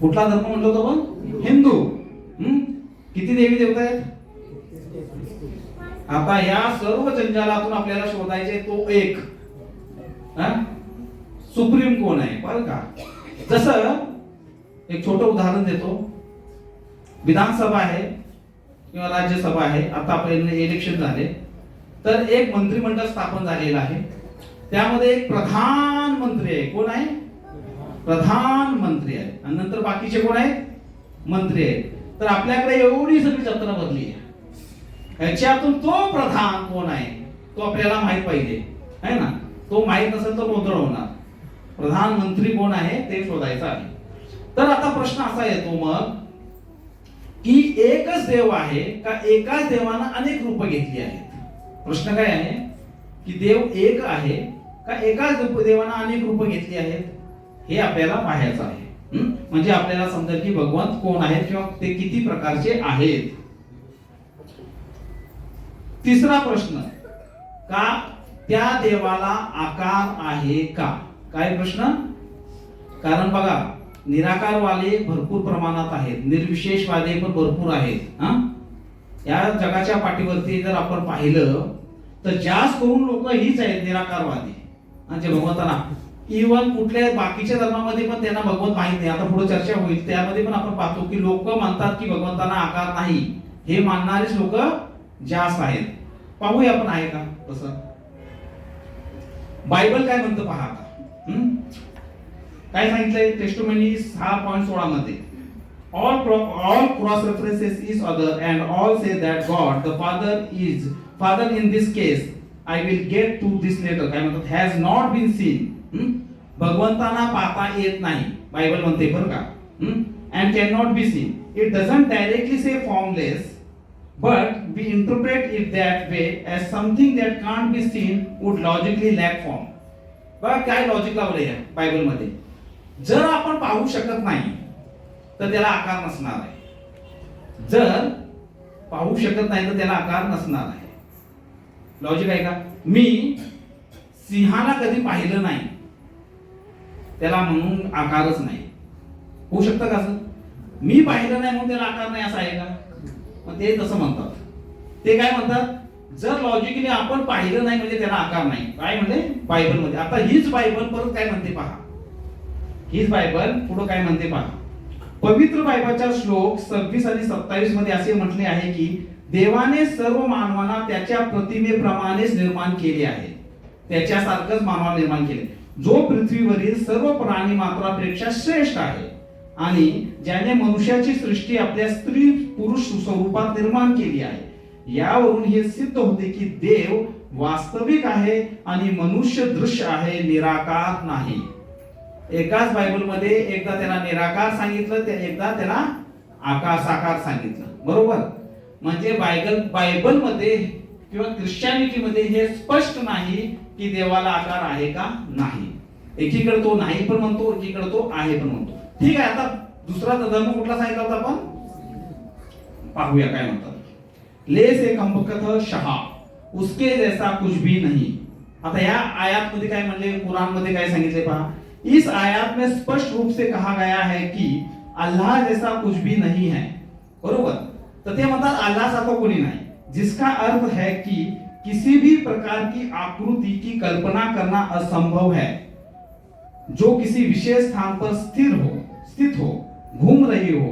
कुठला धर्म म्हटलं होतं आपण? हिंदू. किती देवी देवता आहेत? आता या सर्व जंजालातून आपल्याला शोधायचे तो एक. सुप्रीम कोण आहे बरं का. जसं एक छोटं उदाहरण देतो. विधानसभा आहे किंवा राज्यसभा आहे, आता आपले इलेक्शन झाले, तर एक मंत्रिमंडळ स्थापन झालेलं आहे. त्यामध्ये एक प्रधानमंत्री आहे. कोण आहे? प्रधानमंत्री आहे. आणि नंतर बाकीचे कोण आहेत? मंत्री आहेत. तर आपल्याकडे एवढी सगळी जत्रा भरली आहे. ह्याच्यातून तो प्रधान कोण आहे तो आपल्याला माहित पाहिजे, है ना. तो माहित नसेल तर गोंधळ होणार. प्रधानमंत्री कोण आहे ते शोधायचं आहे. तर आता प्रश्न असा येतो मग की एकच देव आहे का एकाच देवानं अनेक रूप घेतली आहेत? प्रश्न काय आहे की देव एक आहे का एकाच देवानं अनेक रूप घेतली आहेत, हे आपल्याला पाहायचं आहे. म्हणजे आपल्याला समजेल की भगवंत कोण आहेत किंवा ते किती प्रकारचे आहेत. तिसरा प्रश्न, का त्या देवाला आकार आहे का? काय प्रश्न? कारण बघा, निराकारवाले भरपूर प्रमाणात आहेत, निर्विशेषवादी पण भरपूर आहेत. या जगाच्या पाठीवरती जर आपण पाहिलं तर जास्त करून लोक हीच आहेत, निराकारवादी. म्हणजे भगवंताना इव्हन कुठल्या बाकीच्या धर्मामध्ये पण त्यांना भगवंत माहित नाही. आता पुढे चर्चा होईल, त्यामध्ये पण आपण पाहतो की लोक म्हणतात की भगवंताना आकार नाही, हे मानणारेच लोक जास्त आहेत. पाहूया आपण आहे का तसं. बायबल काय म्हणतं पहा आता. काय सांगितलंय टेस्टिमनी 6.16 मध्ये, all cross references each other and all say that God the Father in this case I will get to this later. काय म्हणतात? has not been seen. भगवंतांना पाहता येत नाही, बायबल म्हणते बरं का. and cannot be seen. It doesn't directly say formless, but we interpret it that way as something that can't be seen would logically lack form. बघा काय लॉजिक लावलंय या बायबल मध्ये. जर आपण पाहू शकत नाही तर त्याला आकार नसणार आहे. जर पाहू शकत नाही तर त्याला आकार नसणार आहे. लॉजिक आहे का? मी सिंहाला कधी पाहिलं नाही, त्याला म्हणून आकारच नाही. होऊ शकतं का असं? मी पाहिलं नाही म्हणून त्याला आकार नाही असं आहे का? मग ते तसं म्हणतात. ते काय म्हणतात? जर लॉजिकली आपण पाहिलं नाही म्हणजे त्याला आकार नाही. काय म्हणजे बायबल मध्ये. आता हीच बायबल परत काय म्हणते पहा. हीच बायबल पुढे काय म्हणते पहा. पवित्र बायबलच्या श्लोक 26 आणि 27 मध्ये असे म्हटले आहे की देवाने सर्व मानवांना त्याच्या प्रतिमेप्रमाणेच निर्माण केले आहे. त्याच्यासारखंच मानवाला निर्माण केले, जो पृथ्वीवरील सर्व प्राणी मात्रापेक्षा श्रेष्ठ आहे. आणि ज्याने मनुष्याची सृष्टी आपल्या स्त्री पुरुष स्वरूपात निर्माण केली आहे. यावरून हे सिद्ध होते की देव वास्तविक आहे आणि मनुष्य दृश्य आहे, निराकार नाही. एकाच बायबल मध्ये एकदा त्याला निराकार सांगितलं, एकदा त्याला आकार साकार सांगितलं. बरोबर. म्हणजे बायबल मध्ये किंवा ख्रिश्चॅनिटी मध्ये हे स्पष्ट नाही की देवाला आकार आहे का नाही. एकीकडे तो नाही पण म्हणतो, एकीकडे तो आहे पण म्हणतो. ठीक आहे. आता दुसरा धर्म कुठला सांगितला होता आपण पाहूया काय म्हणतात. ले से कमबख्त शहा उसके जैसा कुछ भी नहीं. आता या आयात मध्ये काय म्हणले, कुरान मध्ये काय सांगितले पहा. इस आयात में स्पष्ट रूप से कहा गया है कि अल्लाह जैसा कुछ भी नहीं है. बरोबर. तर ते म्हणतात अल्लाह सारखा कोणी नाही, जिसका अर्थ है कि किसी भी प्रकार की आकृति की कल्पना करना असंभव है जो किसी विशेष स्थान पर स्थित हो, घूम रही हो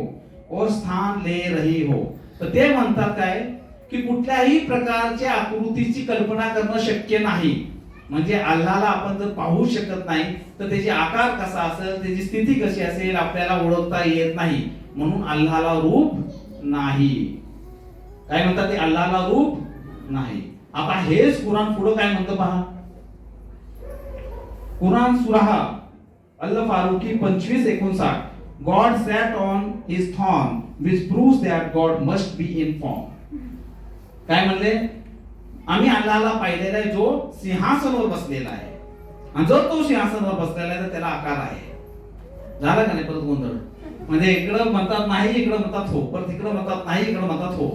और स्थान ले रही हो. तर ते म्हणतात काय की कुठल्याही प्रकारच्या आकृतीची कल्पना करणं शक्य नाही. म्हणजे अल्लाहला आपण जर पाहू शकत नाही तर त्याची आकार कसा असेल, त्याची स्थिती कशी असेल आपल्याला ओळखता येत नाही. म्हणून अल्लाहला रूप नाही. काय म्हणतात ते? अल्लाहला रूप नाही. आता हेच कुराण पुढे काय म्हणतं पहा. कुराण सूरा अल Farooqui 25:59 God sat on his throne which proves that God must be in form. काय म्हणले? आम्ही अल्लाहला पाहिलेला आहे जो सिंहासनावर बसलेला आहे. आणि जर तो सिंहासनावर बसलेला आहे तर त्याला आकार आहे. झालं का नाही परत गोंधळ? म्हणजे इकडं म्हणतात नाही, इकडं म्हणतात हो, परत इकडं म्हणतात नाही, इकडं म्हणतात हो.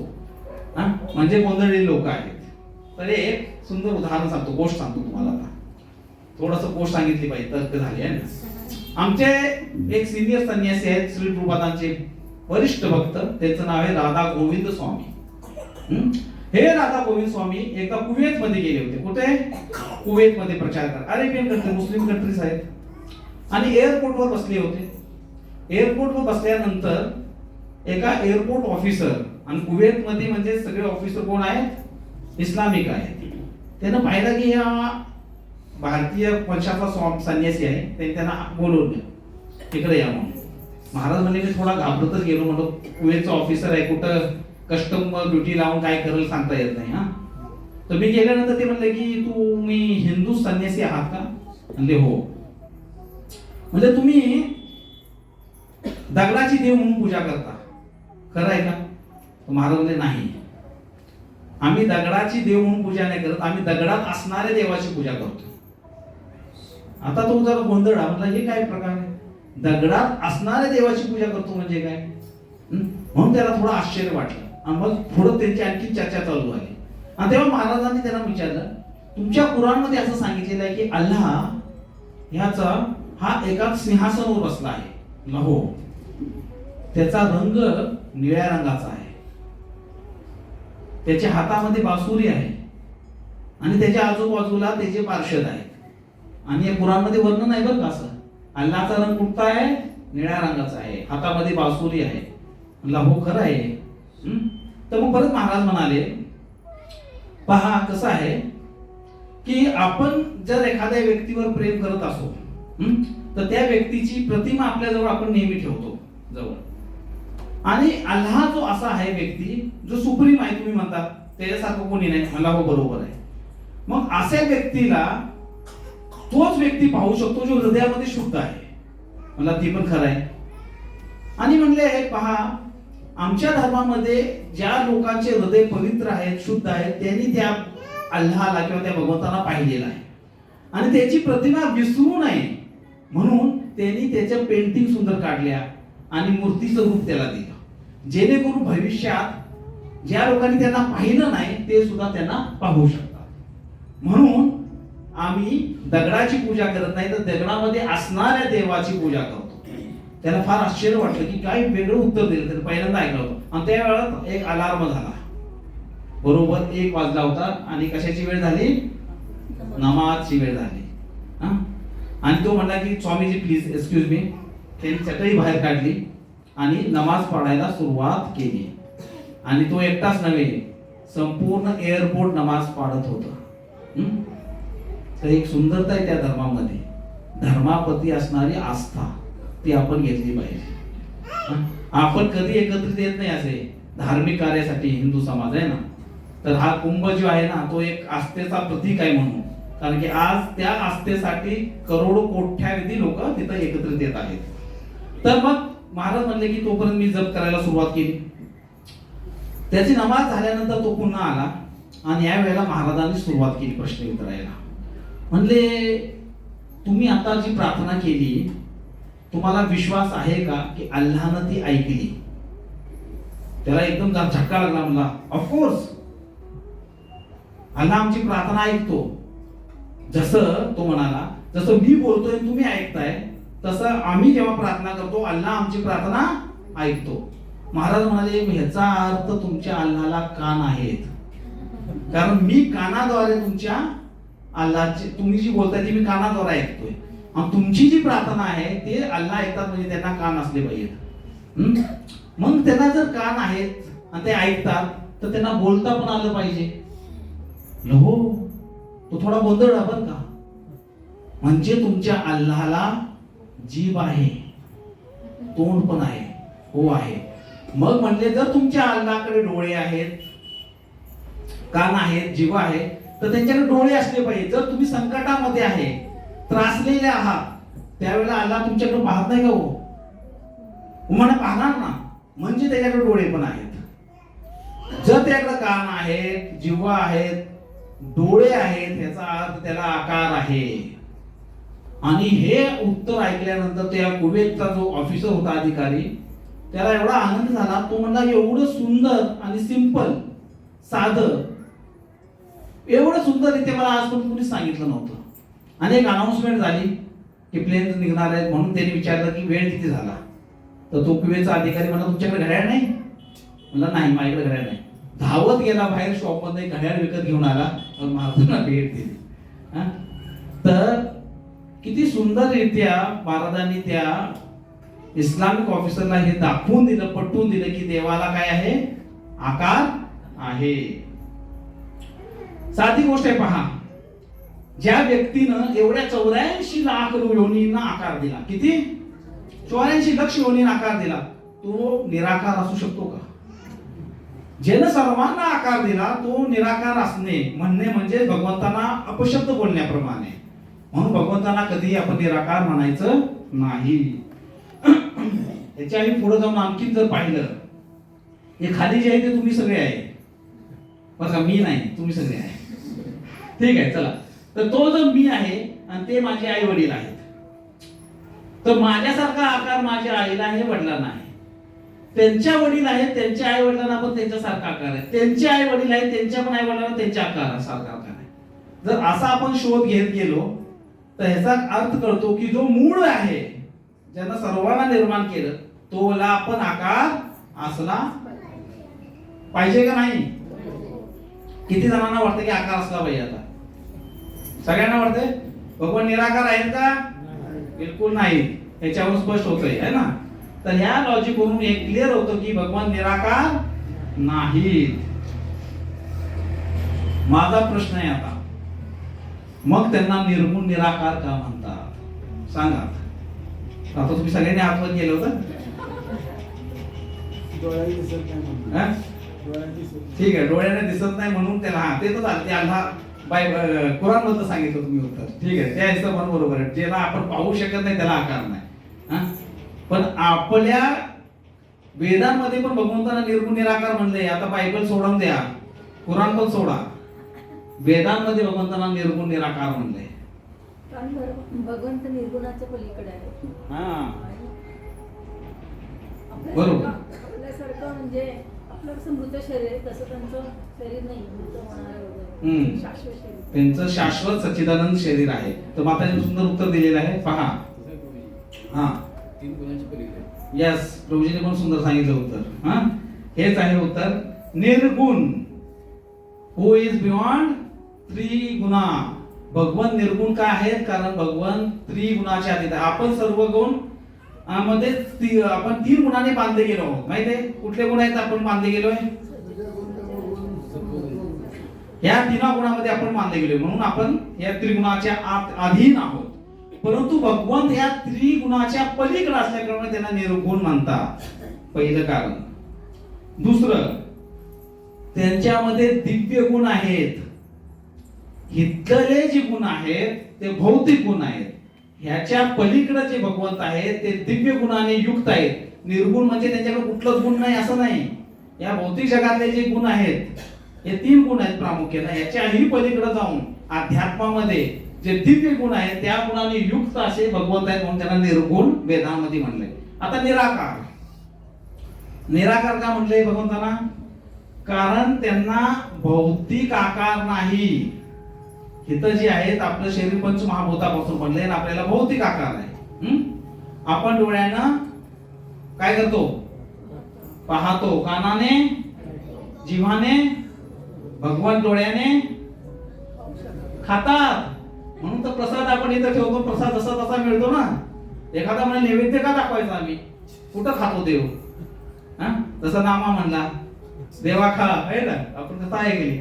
म्हणजे गोंधळलेले लोक आहेत. तर एक सुंदर उदाहरण सांगतो, गोष्ट सांगतो तुम्हाला. आता थोडस गोष्ट सांगितली पाहिजे, तर्क झाली आहे ना. आमचे एक सिनियर संन्यासी आहेत, श्री प्रभुपादांचे वरिष्ठ भक्त. त्यांचं नाव आहे राधा गोविंद स्वामी. हे राधा गोविंद स्वामी एकदा कुवेत मध्ये गेले होते. कुठे? कुवेत मध्ये प्रचार कर. अरेबियन कंट्री, मुस्लिम कंट्रीज आहेत. आणि एअरपोर्टवर बसले होते. एअरपोर्टवर बसल्यानंतर एका एअरपोर्ट ऑफिसर, आणि कुवेतमध्ये म्हणजे सगळे ऑफिसर कोण आहेत? इस्लामिक आहेत. त्यानं पाहिलं की या भारतीय वंशाचा संन्यासी आहे, त्यांना बोलवलं इकडे या म्हणून. महाराज म्हणजे मी थोडा घाबरतच गेलो, म्हणतो कुवेतचा ऑफिसर आहे, कुठं कस्टम ड्युटी लावून काय करेल सांगता येत नाही. हा, तर मी गेल्यानंतर ते म्हणले की तुम्ही हिंदू संन्यासी आहात का? म्हणले हो. म्हणजे तुम्ही दगडाची देव म्हणून पूजा करता, खरं आहे का? महाराज म्हणले नाही, आम्ही दगडाची देव म्हणून पूजा नाही करत, आम्ही दगडात असणाऱ्या देवाची पूजा करतो. आता तो जरा गोंधळा, म्हटलं हे काय प्रकार आहे? दगडात असणाऱ्या देवाची पूजा करतो म्हणजे काय? म्हणून त्याला थोडं आश्चर्य वाटलं. आणि मग पुढे त्यांची आणखी चर्चा चालू झाली. आणि तेव्हा महाराजांनी त्यांना विचारलं, तुमच्या कुराणमध्ये असं सांगितलेलं आहे की अल्लाह ह्याचा हा एका सिंहासनावर बसला आहे. हो, त्याचा रंग निळ्या रंगाचा आहे, त्याच्या हातामध्ये बासुरी आहे आणि त्याच्या आजूबाजूला त्याचे पार्षद आहेत. आणि या कुराणमध्ये वर्णन आहे बरं का असं, अल्लाहचा रंग कुठचा आहे? निळ्या रंगाचा आहे, हातामध्ये बासुरी आहे. म्हणलं हो खरं आहे. तर मग परत महाराज म्हणाले, पहा कसं आहे की आपण जर एखाद्या व्यक्तीवर प्रेम करत असो तर त्या व्यक्तीची प्रतिमा आपल्या जवळ आपण नेहमी ठेवतो जवळ. आणि अल्लाह जो असा आहे व्यक्ती जो सुप्रीम आहे, तुम्ही म्हणता त्याच्यासारखं कोणी नाही. मला हो बरोबर आहे. मग अशा व्यक्तीला तोच व्यक्ती पाहू शकतो जो हृदयामध्ये शुद्ध आहे. मला ती पण खरं आहे. आणि म्हणले पहा, आमच्या धर्मामध्ये ज्या लोकांचे हृदय पवित्र आहेत, शुद्ध आहेत, त्यांनी त्या अल्लाहला किंवा त्या भगवंताला पाहिलेला आहे आणि त्याची प्रतिमा विसरू नये म्हणून त्यांनी त्याच्या पेंटिंग सुंदर काढल्या आणि मूर्तीचं रूप त्याला दिलं, जेणेकरून भविष्यात ज्या लोकांनी त्यांना पाहिलं नाही ते सुद्धा त्यांना पाहू शकतात. म्हणून आम्ही दगडाची पूजा करत नाही, तर दगडामध्ये असणाऱ्या देवाची पूजा करतो. त्याला फार आश्चर्य वाटलं की काय वेगळं उत्तर दिलं. त्याने पहिल्यांदा ऐकलं होतं. आणि त्या वेळात एक अलार्म झाला, बरोबर 1 वाजला होता. आणि कशाची वेळ झाली? नमाजची वेळ झाली. आणि तो म्हणला की स्वामीजी प्लीज एक्सक्यूज मी. त्यांनी चटई बाहेर काढली आणि नमाज पढायला सुरुवात केली. आणि तो एकटाच नव्हे, संपूर्ण एअरपोर्ट नमाज पाडत होतं. तर एक सुंदरता आहे त्या धर्मामध्ये, धर्माप्रती असणारी आस्था ती आपण घेतली पाहिजे. आपण कधी एकत्रित येत नाही असे धार्मिक कार्यासाठी हिंदू समाज आहे ना, तर हा कुंभ जो आहे ना तो एक आस्थेचा प्रतीक आहे म्हणून. कारण की आज त्या आस्थेसाठी करोडो कोट्यावधी लोक तिथं एकत्रित येत आहेत. तर मग महाराज म्हणले की तोपर्यंत मी जप करायला सुरुवात केली. त्याची नमाज झाल्यानंतर तो पुन्हा आला आणि या वेळेला महाराजांनी सुरुवात केली प्रश्न विचारायला. म्हणले तुम्ही आता जी प्रार्थना केली, तुम्हाला विश्वास आहे का की अल्लाहनं ती ऐकली? त्याला एकदम झटका लागला. म्हणला ऑफकोर्स, अल्लाह आमची प्रार्थना ऐकतो. जसं तो म्हणाला, जसं मी बोलतोय तुम्ही ऐकताय, तसं आम्ही जेव्हा प्रार्थना करतो अल्लाह आमची प्रार्थना ऐकतो. महाराज म्हणाले ह्याचा अर्थ तुमच्या अल्लाहला कान आहेत, कारण मी कानाद्वारे तुमच्या अल्लाहची, तुम्ही जी बोलताय ती मी कानाद्वारे ऐकतोय. आणि तुमची जी प्रार्थना आहे ते अल्लाह ऐकतात, म्हणजे त्यांना कान असले पाहिजेत. मग त्यांना जर कान आहेत आणि ते ऐकतात तर त्यांना बोलता पण आलं पाहिजे. हो, तो थोडा गोंधळला बरं का. म्हणजे तुमच्या अल्लाहला जीभ आहे, तोंड पण आहे. हो आहे. मग म्हणले जर तुमच्या अल्लाहकडे डोळे आहेत, कान आहेत, जीभ आहे, तर त्यांच्याकडे डोळे असले पाहिजे. जर तुम्ही संकटामध्ये आहे, त्रासलेले आहात, त्यावेळेला अल्लाह तुमच्याकडे पाहत नाही का? हो, तुम्हाला पाहणार ना, म्हणजे त्याच्याकडे डोळे पण आहेत. जर त्याकडे कान आहेत, जिव्हा आहेत, डोळे आहेत, याचा अर्थ त्याला आकार आहे. आणि हे उत्तर ऐकल्यानंतर त्या कुवेतचा जो ऑफिसर होता, अधिकारी, त्याला एवढा आनंद झाला. तो म्हणला एवढं सुंदर आणि सिंपल, साधं, एवढं सुंदर इथे मला आजपर्यंत कोणी सांगितलं नव्हतं. आणि एक अनाउन्समेंट झाली की प्लेन निघणार आहेत म्हणून त्यांनी विचारलं की वेळ किती झाला. तर तो कुवेतचा अधिकारी म्हणला तुमच्याकडे घड्याळ नाही? म्हणला नाही, माझ्याकडे घड्याळ नाही. धावत गेला बाहेर शॉपमध्ये, घड्याळ विकत घेऊन आला, महाराजांना भेट दिली. तर किती सुंदररित्या महाराजांनी त्या इस्लामिक ऑफिसरला हे दाखवून दिलं, पटवून दिलं की देवाला काय आहे, आकार आहे. साधी गोष्ट आहे पहा, ज्या व्यक्तीनं एवढ्या 84 लाख योनींना आकार दिला, किती 84 लक्ष योनींना आकार दिला, तो निराकार असू शकतो का? ज्यानं सर्वांना आकार दिला तो निराकार असणे म्हणणे म्हणजे भगवंतांना अपशब्द बोलण्याप्रमाणे. म्हणून भगवंतांना कधी आपण निराकार म्हणायचं नाही. याच्या आम्ही पुढे जाऊन आणखीन जर पाहिलं, हे खाली जे आहे ते तुम्ही सगळे आहे बरं का, मी नाही, तुम्ही सगळे आहे. ठीक आहे, चला. तर तो जो मी आहे आणि ते माझे आई वडील आहेत, तर माझ्यासारखा आकार माझ्या आईला आहे, वडिलांना आहे. त्यांच्या वडील आहेत, त्यांच्या आई वडिलांना पण त्यांच्यासारखा आकार आहे. त्यांचे आई वडील आहेत, त्यांच्या पण आई वडिलांना त्यांच्या सारखा आकार आहे. जर असा आपण शोध घेत गेलो तर ह्याचा अर्थ कळतो की जो मूळ आहे, ज्यानं सर्वांना निर्माण केलं, तोला आपण आकार असला पाहिजे का नाही? किती जणांना वाटतं की आकार असला पाहिजे? आता सगळ्यांना वाटतंय भगवान निराकार आहेत का? बिलकुल नाही. याच्यावर स्पष्ट होतंय है ना. तर ह्या लॉजिक वरून हे क्लिअर होतं की भगवान निराकार नाहीत. माझा प्रश्न आहे आता, मग त्यांना निर्गुण निराकार का म्हणतात सांगा. आता तुम्ही सगळ्यांनी आतमध्ये गेलं होतं, ठीक आहे, डोळ्याने दिसत नाही म्हणून त्याला, हा ते तर झालं, ते अल्लाह कुराण मध्ये सांगितलं तुम्ही उत्तर, ठीक आहे, त्या हिशोबाने बरोबर आहे. ज्याला आपण पाहू शकत नाही त्याला आकार नाही. पण आपल्या वेदांमध्ये पण भगवंतांना निर्गुण निराकार म्हणले. आता बायबल सोडून द्या, कुराण पण सोडा, वेदांमध्ये भगवंतांना निर्गुण निराकार म्हणले. भगवंत निर्गुणाच्या पलीकडे आहे. हा बरोबर. आपल्यासारखं म्हणजे आपलं कसं मृत शरीर आहे तसं त्यांचं शरीर नाही, मृत होणार वगैरे, शाश्वत शरीर, त्यांचं शाश्वत सच्चिदानंद शरीर आहे. तर माताने सुंदर उत्तर दिलेलं आहे पहा. हा, 3 गुणांच्या पलीकडे. यस, प्रभूजीने पण सुंदर सांगितलं उत्तर. हा, हेच आहे उत्तर. निर्गुण, हु इज बियॉन्ड त्रिगुणा. भगवान निर्गुण का आहेत? कारण भगवान त्रिगुणाचे अतीत आहे. आपण सर्व गुण मध्ये आपण 3 गुणाने बांधले गेलो आहोत. माहिती आहे कुठले गुण आहेत आपण बांधले गेलोय? या 3 गुणामध्ये आपण बांधले गेलो, म्हणून आपण या त्रिगुणाच्या अधीन आहोत. परंतु भगवंत या त्रिगुणाच्या पलीकडे असल्यामुळे त्यांना निर्गुण म्हणतात. पहिलं कारण. दुसरं, त्यांच्यामध्ये दिव्य गुण आहेत. हितले जे गुण आहेत ते भौतिक गुण आहेत. ह्याच्या पलीकडे जे भगवंत आहेत ते दिव्य गुणाने युक्त आहेत. निर्गुण म्हणजे त्यांच्याकडे कुठलंच गुण नाही असं नाही. या भौतिक जगातले जे गुण आहेत हे 3 गुण आहेत प्रामुख्याने. याच्याही पलीकडे जाऊन अध्यात्मामध्ये जे दिव्य गुण आहेत त्या गुणाने युक्त असे भगवंत आहेत, म्हणून त्यांना निर्गुण वेदांमध्ये म्हणले. आता निराकार. निराकार का म्हणले भगवंतांना? कारण त्यांना भौतिक आकार नाही. हित जे आहेत आपलं शरीर पंचमहाभूतापासून बनले आणि आपल्याला भौतिक आकार आहे. आपण डोळ्यानं काय करतो? पाहतो. कानाने, जिव्हाने, भगवान डोळ्याने खातात. म्हणून तर प्रसाद आपण इथं ठेवतो. प्रसाद जसा तसा मिळतो ना. एखादा म्हणजे नैवेद्य का दाखवायचा आम्ही? कुठं खातो देव? तसा नामा म्हणला देवा खा आहे ना, आपण कसं आहे गेली.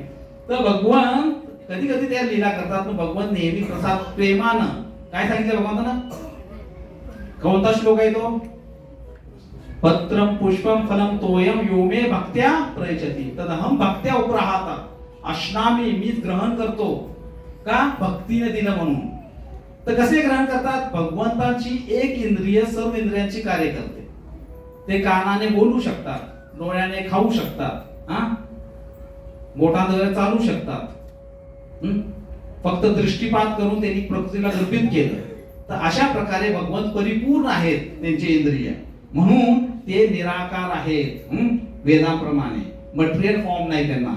तर भगवान कधी कधी त्या लीला करतात. भगवान नेहमी प्रसाद प्रेमानं, काय सांगितलं भगवंतानं? कोणता श्लोक आहे तो? पत्रम पुष्पम फलम तोयम योमे भक्त्या प्रयचती तदहम भक्त्या उपराहाता अश्नामी, मी ग्रहण करतो. का? भक्तीने दिलं म्हणून. तर कसे ग्रहण करतात? भगवंताची एक इंद्रिय सर्व इंद्रियांची कार्य करते. ते कानाने बोलू शकतात, डोळ्याने खाऊ शकतात, बोटांद्वारे चालू शकतात. फक्त दृष्टिपात करून त्यांनी प्रकृतीला गर्भित केलं. तर अशा प्रकारे भगवंत परिपूर्ण आहेत त्यांचे इंद्रिय, म्हणून ते निराकार आहेत वेदाप्रमाणे. मटेरियल फॉर्म नाही त्यांना.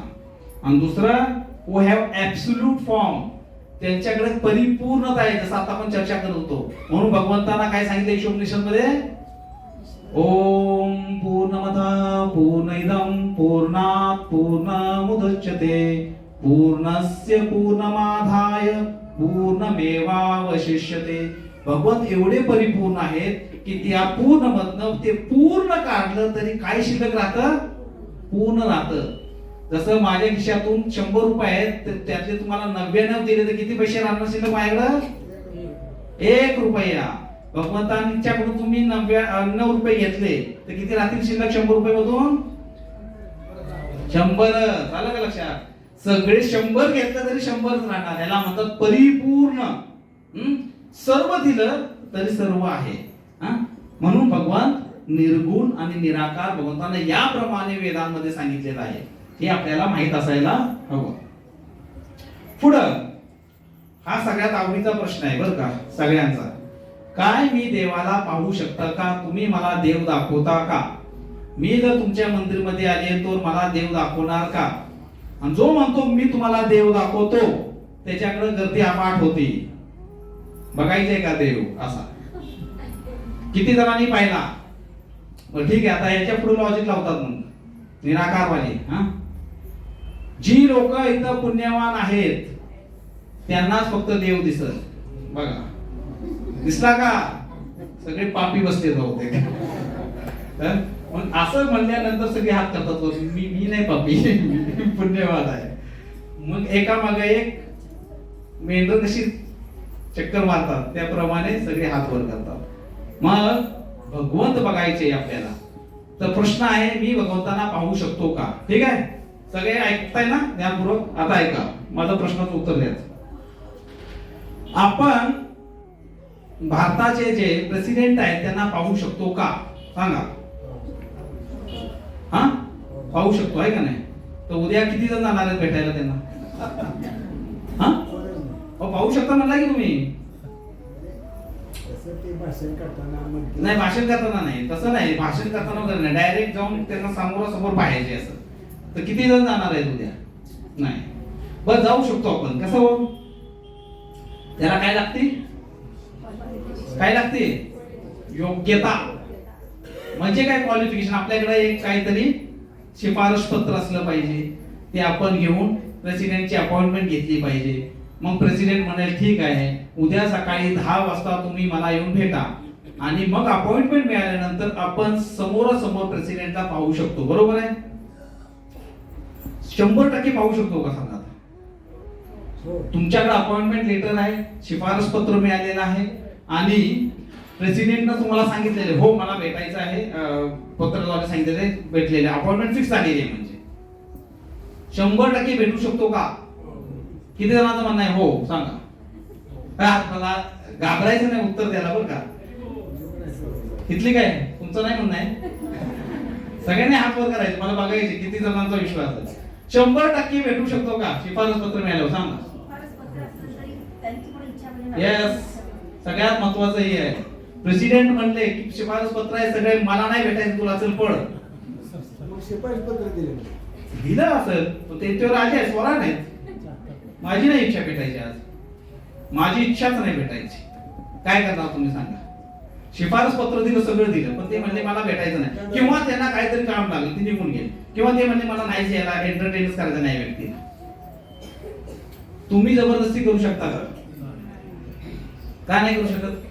आणि दुसरं, वो हॅव ऍब्सोल्यूट फॉर्म. त्यांच्याकडे परिपूर्णता आहे, जसं आता आपण चर्चा करत होतो. म्हणून भगवंतांना काय सांगितलं ईशोपनिषदमध्ये? ओम पूर्णमदः पूर्णमिदं पूर्णात् पूर्णमुदच्यते पूर्णस्य पूर्णमादाय पूर्णमेवावशिष्यते. भगवंत एवढे परिपूर्ण आहेत की त्या पूर्ण मधनं ते पूर्ण काढलं तरी काय शिल्लक राहतं? पूर्ण राहतं. जसं माझ्या खिशातून 100 रुपये आहेत, तर त्यातले तुम्हाला 99 दिले तर किती पैसे राहणार शिल्लक माझ्याकडं? 1 रुपया. भगवंतांच्याकडून तुम्ही 99 रुपये घेतले तर किती राहतील शिल्लक 100 रुपये मधून? 100. झालं का लक्षात? सगळे 100 घेतलं तरी 100च राहणार. याला म्हणतात परिपूर्ण. सर्व दिलं तरी सर्व आहे. म्हणून भगवान निर्गुण आणि निराकार भगवंतांना याप्रमाणे वेदांमध्ये सांगितलेलं आहे. हे आपल्याला माहित असायला हवं. पुढं हा सगळ्यात आवडीचा प्रश्न आहे बरं का सगळ्यांचा. काय मी देवाला पाहू शकता का? तुम्ही मला देव दाखवता का? मी जर तुमच्या मंदिरमध्ये आले तर मला देव दाखवणार का? आणि जो म्हणतो मी तुम्हाला देव दाखवतो त्याच्याकडे गर्दी अपाट होती. बघायचंय का देव असा? किती जणांनी पाहिला? ठीक आहे, आता याच्या पुढे लॉजिक लावतात मग निराकारवाले. जी लोक इथं पुण्यवान आहेत त्यांनाच फक्त देव दिसत. बघा दिसला का? सगळे पापी बसले होते. मग असं म्हणल्यानंतर सगळे हात करतात, मी नाही पापी, पुण्यवान आहे. मग एका मागे एक मेंढर कशी चक्कर मारतात त्याप्रमाणे सगळे हात वर करतात. मग भगवंत बघायचे आपल्याला. तर प्रश्न आहे, मी भगवंतांना पाहू शकतो का? ठीक आहे, सगळे ऐकताय ना ध्यानपूर्वक? आता ऐका, माझा प्रश्नाचं उत्तर द्या. आपण भारताचे जे प्रेसिडेंट आहेत त्यांना पाहू शकतो का? सांगा. पाहू शकतो आहे का नाही? तर उद्या किती जण जाणार आहेत भेटायला त्यांना? पाहू शकता म्हणला की तुम्ही? नाही, भाषण करताना नाही, तसं नाही. भाषण करताना वगैरे नाही, डायरेक्ट जाऊन त्यांना समोरासमोर पाहायचे असं. तर किती जण जाणार आहेत उद्या? नाही. बस जाऊ शकतो आपण. कसं हो? त्याला काय लागते? काय लागते? योग्यता. म्हणजे काय क्वालिफिकेशन? आपल्याकडे एक काहीतरी शिफारस पत्र असलं पाहिजे. ते आपण घेऊन प्रेसिडेंटची अपॉइंटमेंट घेतली पाहिजे. मग प्रेसिडेंट म्हणाल ठीक आहे, उद्या सकाळी 10 वाजता तुम्ही मला येऊन भेटा. आणि मग अपॉइंटमेंट मिळाल्यानंतर आपण समोरासमोर प्रेसिडेंटला पाहू शकतो. बरोबर आहे? 100% पाहू शकतो का? सांगा. तुमच्याकडे अपॉइंटमेंट लेटर आहे, शिफारस पत्र मिळालेलं आहे आणि प्रेसिडेंटनं तुम्हाला सांगितलेले हो मला भेटायचं आहे, पत्राद्वारे सांगितलेले भेटलेले, अपॉइंटमेंट फिक्स झालेली आहे. म्हणजे 100% भेटू शकतो का? किती जणांचं म्हणणं आहे हो? सांगा. मला घाबरायचं नाही उत्तर द्यायला बरं का. इथली काय तुमचं नाही म्हणणं आहे? सगळ्यांनी हात वर करायचे, मला बघायचे किती जणांचा विश्वास आहे. 100% भेटू शकतो का? शिफारस पत्र मिळालं सांगा. येस, सगळ्यात महत्वाचं हे आहे. प्रेसिडेंट म्हणले की शिफारस पत्र आहे सगळे, मला नाही भेटायचं, तुला चल पळ. शिफारस पत्र दिलं असेल ते राजे आहे, स्वरा नाहीत. माझी नाही इच्छा भेटायची आज, माझी इच्छाच नाही भेटायची. काय करणार तुम्ही सांगा? शिफारस पत्र दिलं, सगळं दिलं, पण ते म्हणले मला भेटायचं नाही. किंवा त्यांना काहीतरी काम लागलं ते निघून गेले, किंवा ते म्हणले मला नाही यायला, एंटरटेनच करायचं नाही व्यक्तीला. तुम्ही जबरदस्ती करू शकता का? का नाही करू शकत?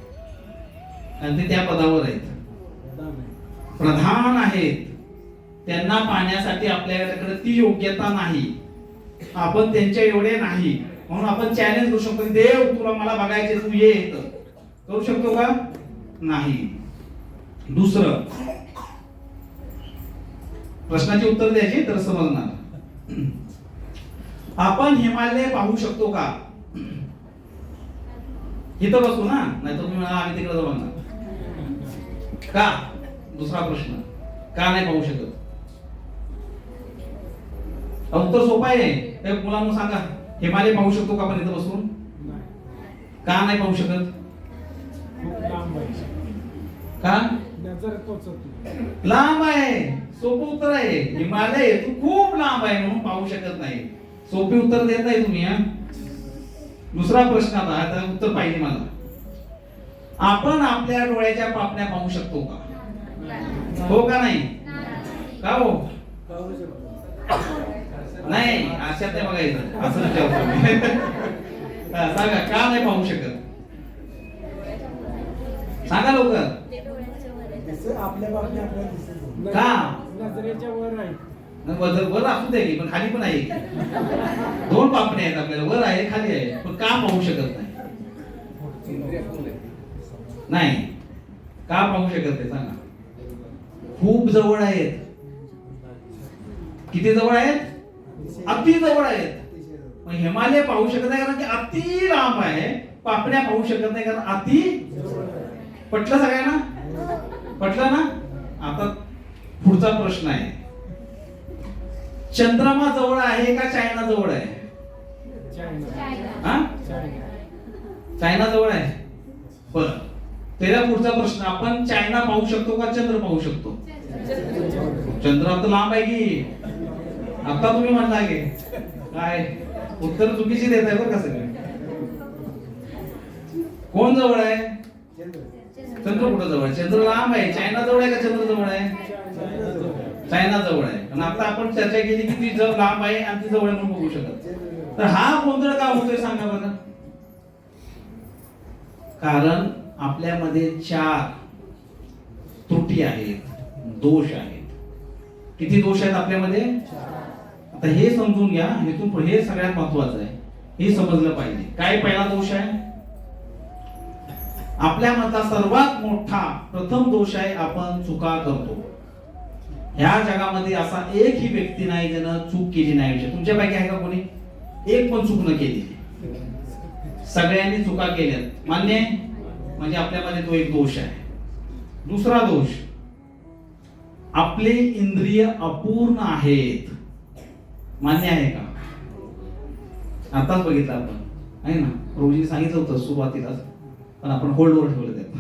आणि ते त्या पदावर आहेत, प्रधान आहेत. त्यांना पाहण्यासाठी आपल्याकडे ती योग्यता नाही, आपण त्यांच्या एवढे नाही. म्हणून आपण चॅलेंज करू शकतो, देव तुला मला बघायचे, तू ये इथं. करू शकतो का? नाही. दुसरं प्रश्नाची उत्तर द्यायची तर समजणार. आपण हिमालय पाहू शकतो का? इथं बसू ना, नाही तर तुम्ही मला आम्ही तिकडे जाऊ ना का? दुसरा प्रश्न, का नाही पाहू शकत? उत्तर सोपं आहे. मुलांना सांगा, हिमालय पाहू शकतो का आपण इथं बसून? का नाही पाहू शकत? का? लांब आहे. सोपं उत्तर आहे. हिमालय तू खूप लांब आहे म्हणून पाहू शकत नाही. सोपे उत्तर देत नाही तुम्ही. दुसरा प्रश्न, आता उत्तर पाहिजे मला. आपण आपल्या डोळ्याच्या पापण्या पाहू शकतो का? हो का नाही? का हो? नाही, अशात नाही बघायचं, असं विचारतो. सांगा का नाही पाहू शकत? सांगा लवकर. ते डोळ्यांच्या वर आहे. दिसत आपल्या बाबतीत आपल्याला दिसत नाही. का? नजरेच्या वर आहे. वर असू दे की, पण खाली पण आहे. दोन पापणे आहेत आपल्याला, वर आहे खाली आहे, पण का पाहू शकत नाही? इंद्रिय अपूर्ण आहे. नाही का पाहू शकत नाही सांगा? खूप जवळ आहेत. किती जवळ आहेत? अति जवळ आहेत. मग हिमालय पाहू शकत नाही कारण की अति लांब आहे. पापण्या पाहू शकत नाही कारण अति. पटलं सगळ्यांना? पटलं ना? आता पुढचा प्रश्न आहे, चंद्रमा जवळ आहे का चायना जवळ आहे? हा? चायना जवळ आहे. बरं, त्याला पुढचा प्रश्न, आपण चायना पाहू शकतो का चंद्र पाहू शकतो? चंद्र तर लांब आहे की. आता तुम्ही म्हणला की काय उत्तर चुकीची देत आहे बरं का सगळे. कोण जवळ आहे? चंद्र कुठं जवळ आहे? चंद्र लांब आहे. चायना जवळ आहे का चंद्र जवळ आहे? चायना जवळ आहे. आणि आता आपण चर्चा केली की ती जर लांब आहे आणि ती जवळ आहे म्हणून बघू शकत. तर हा गोंधळ का होतोय सांगा बरं? कारण आपल्यामध्ये 4 त्रुटी आहेत, दोष आहेत. किती दोष आहेत आपल्यामध्ये? आता हे समजून घ्या. इथून पुढे हे सगळ्यात महत्वाचं आहे, हे समजलं पाहिजे. काय पहिला दोष आहे? आपल्यामधला सर्वात मोठा प्रथम दोष आहे, आपण चुका करतो. ह्या जगामध्ये असा एकही व्यक्ती नाही ज्यानं चूक केली नाही. तुमच्यापैकी आहे का कोणी एक पण चूक न केली? सगळ्यांनी चुका केल्यात, मान्य आहे? म्हणजे आपल्यामध्ये तो एक दोष आहे. दुसरा दोष, आपले इंद्रिय अपूर्ण आहेत. मान्य आहे का? आताच बघितलं आपण आहे ना, रोजी सांगितलं होतं सुरुवातीलाच, पण आपण होल्डवर ठेवलं त्यात.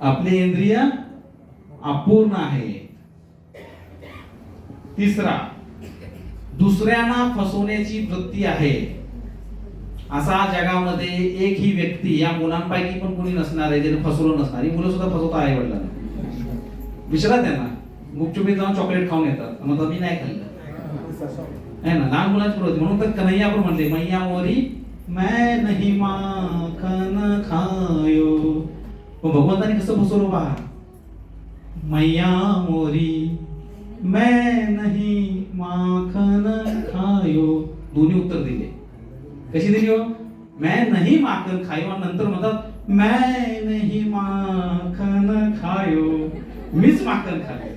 आपले इंद्रिय अपूर्ण आहे. तिसरा, दुसऱ्यांना फसवण्याची वृत्ती आहे. असा जगामध्ये एकही व्यक्ती, या मुलांपैकी पण कोणी नसणार आहे ज्याने फसवलं नसणार. ही मुलं सुद्धा फसवतात आई वडिलांना. विचारा त्यांना, गुपचुपीत जाऊन चॉकलेट खाऊन येतात, मग मी नाही खाल्लं आहे ना. लहान मुलांची प्रवृत्ती. म्हणून तर कन्हैया पण म्हणले, मैया मोरी मैं नहीं माखन खायो. मग भगवंतानी कसं फसवलं पहा, मैया मोरी मैं नहीं माखन खायो. दोन्ही उत्तर दिले. कशी दिली हो? मैं नहीं माखन खायो आणि नंतर म्हणतात मैं नहीं माखन खायो, मीच माखन खायो.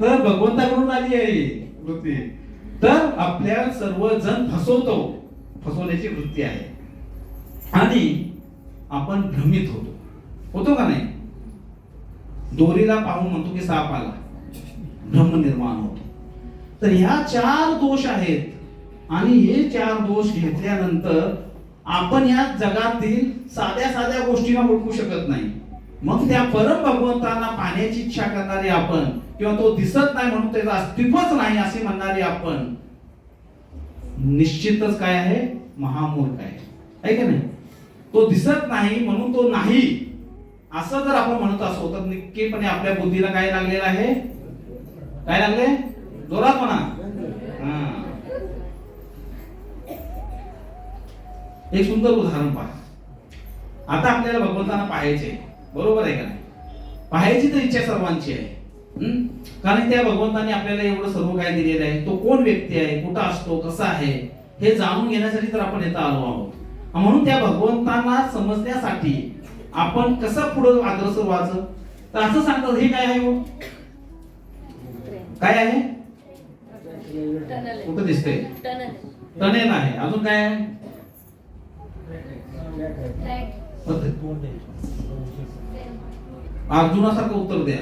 तर भगवंताकडून आली आहे वृत्ती. तर आपल्या सर्वजण फसवतो, फसवण्याची वृत्ती आहे. आणि आपण भ्रमित होतो का नाही? दोरीला पाहून म्हणतो की साप आला, भ्रम निर्माण होतो. तर ह्या 4 दोष आहेत. आणि हे 4 दोष घेतल्यानंतर आपण या जगातील साध्या साध्या गोष्टींना ओळखू शकत नाही. मग त्या परम भगवंतांना पाहण्याची इच्छा करणारे आपण, किंवा तो दिसत नाही म्हणून त्याचं अस्तित्वच नाही असे म्हणणारे आपण, निश्चितच काय आहे? महामूर्ख आहे का नाही? तो दिसत नाही म्हणून तो नाही असं जर आपण म्हणत असो तर नक्कीपणे आपल्या बुद्धीला काय लागलेलं आहे? काय लागले? जोरात म्हणा. एक सुंदर उदाहरण पहा. आता आपल्याला भगवंतांना पाहायचे, बरोबर आहे का नाही? पाहायची तर इच्छा सर्वांची आहे. कारण त्या भगवंतांनी आपल्याला एवढं सर्व काय दिलेलं आहे. तो कोण व्यक्ती आहे, कुठं असतो, कसा आहे, हे जाणून घेण्यासाठी तर आपण इथं आलो आहोत. म्हणून त्या भगवंतांना समजण्यासाठी आपण कसं पुढे अग्रसर व्हायचं? तर असं सांगतात, हे काय आहे हो? काय आहे? कुठं दिसतंय? टनेल आहे. अजून काय आहे? अर्जुनासारखं उत्तर द्या.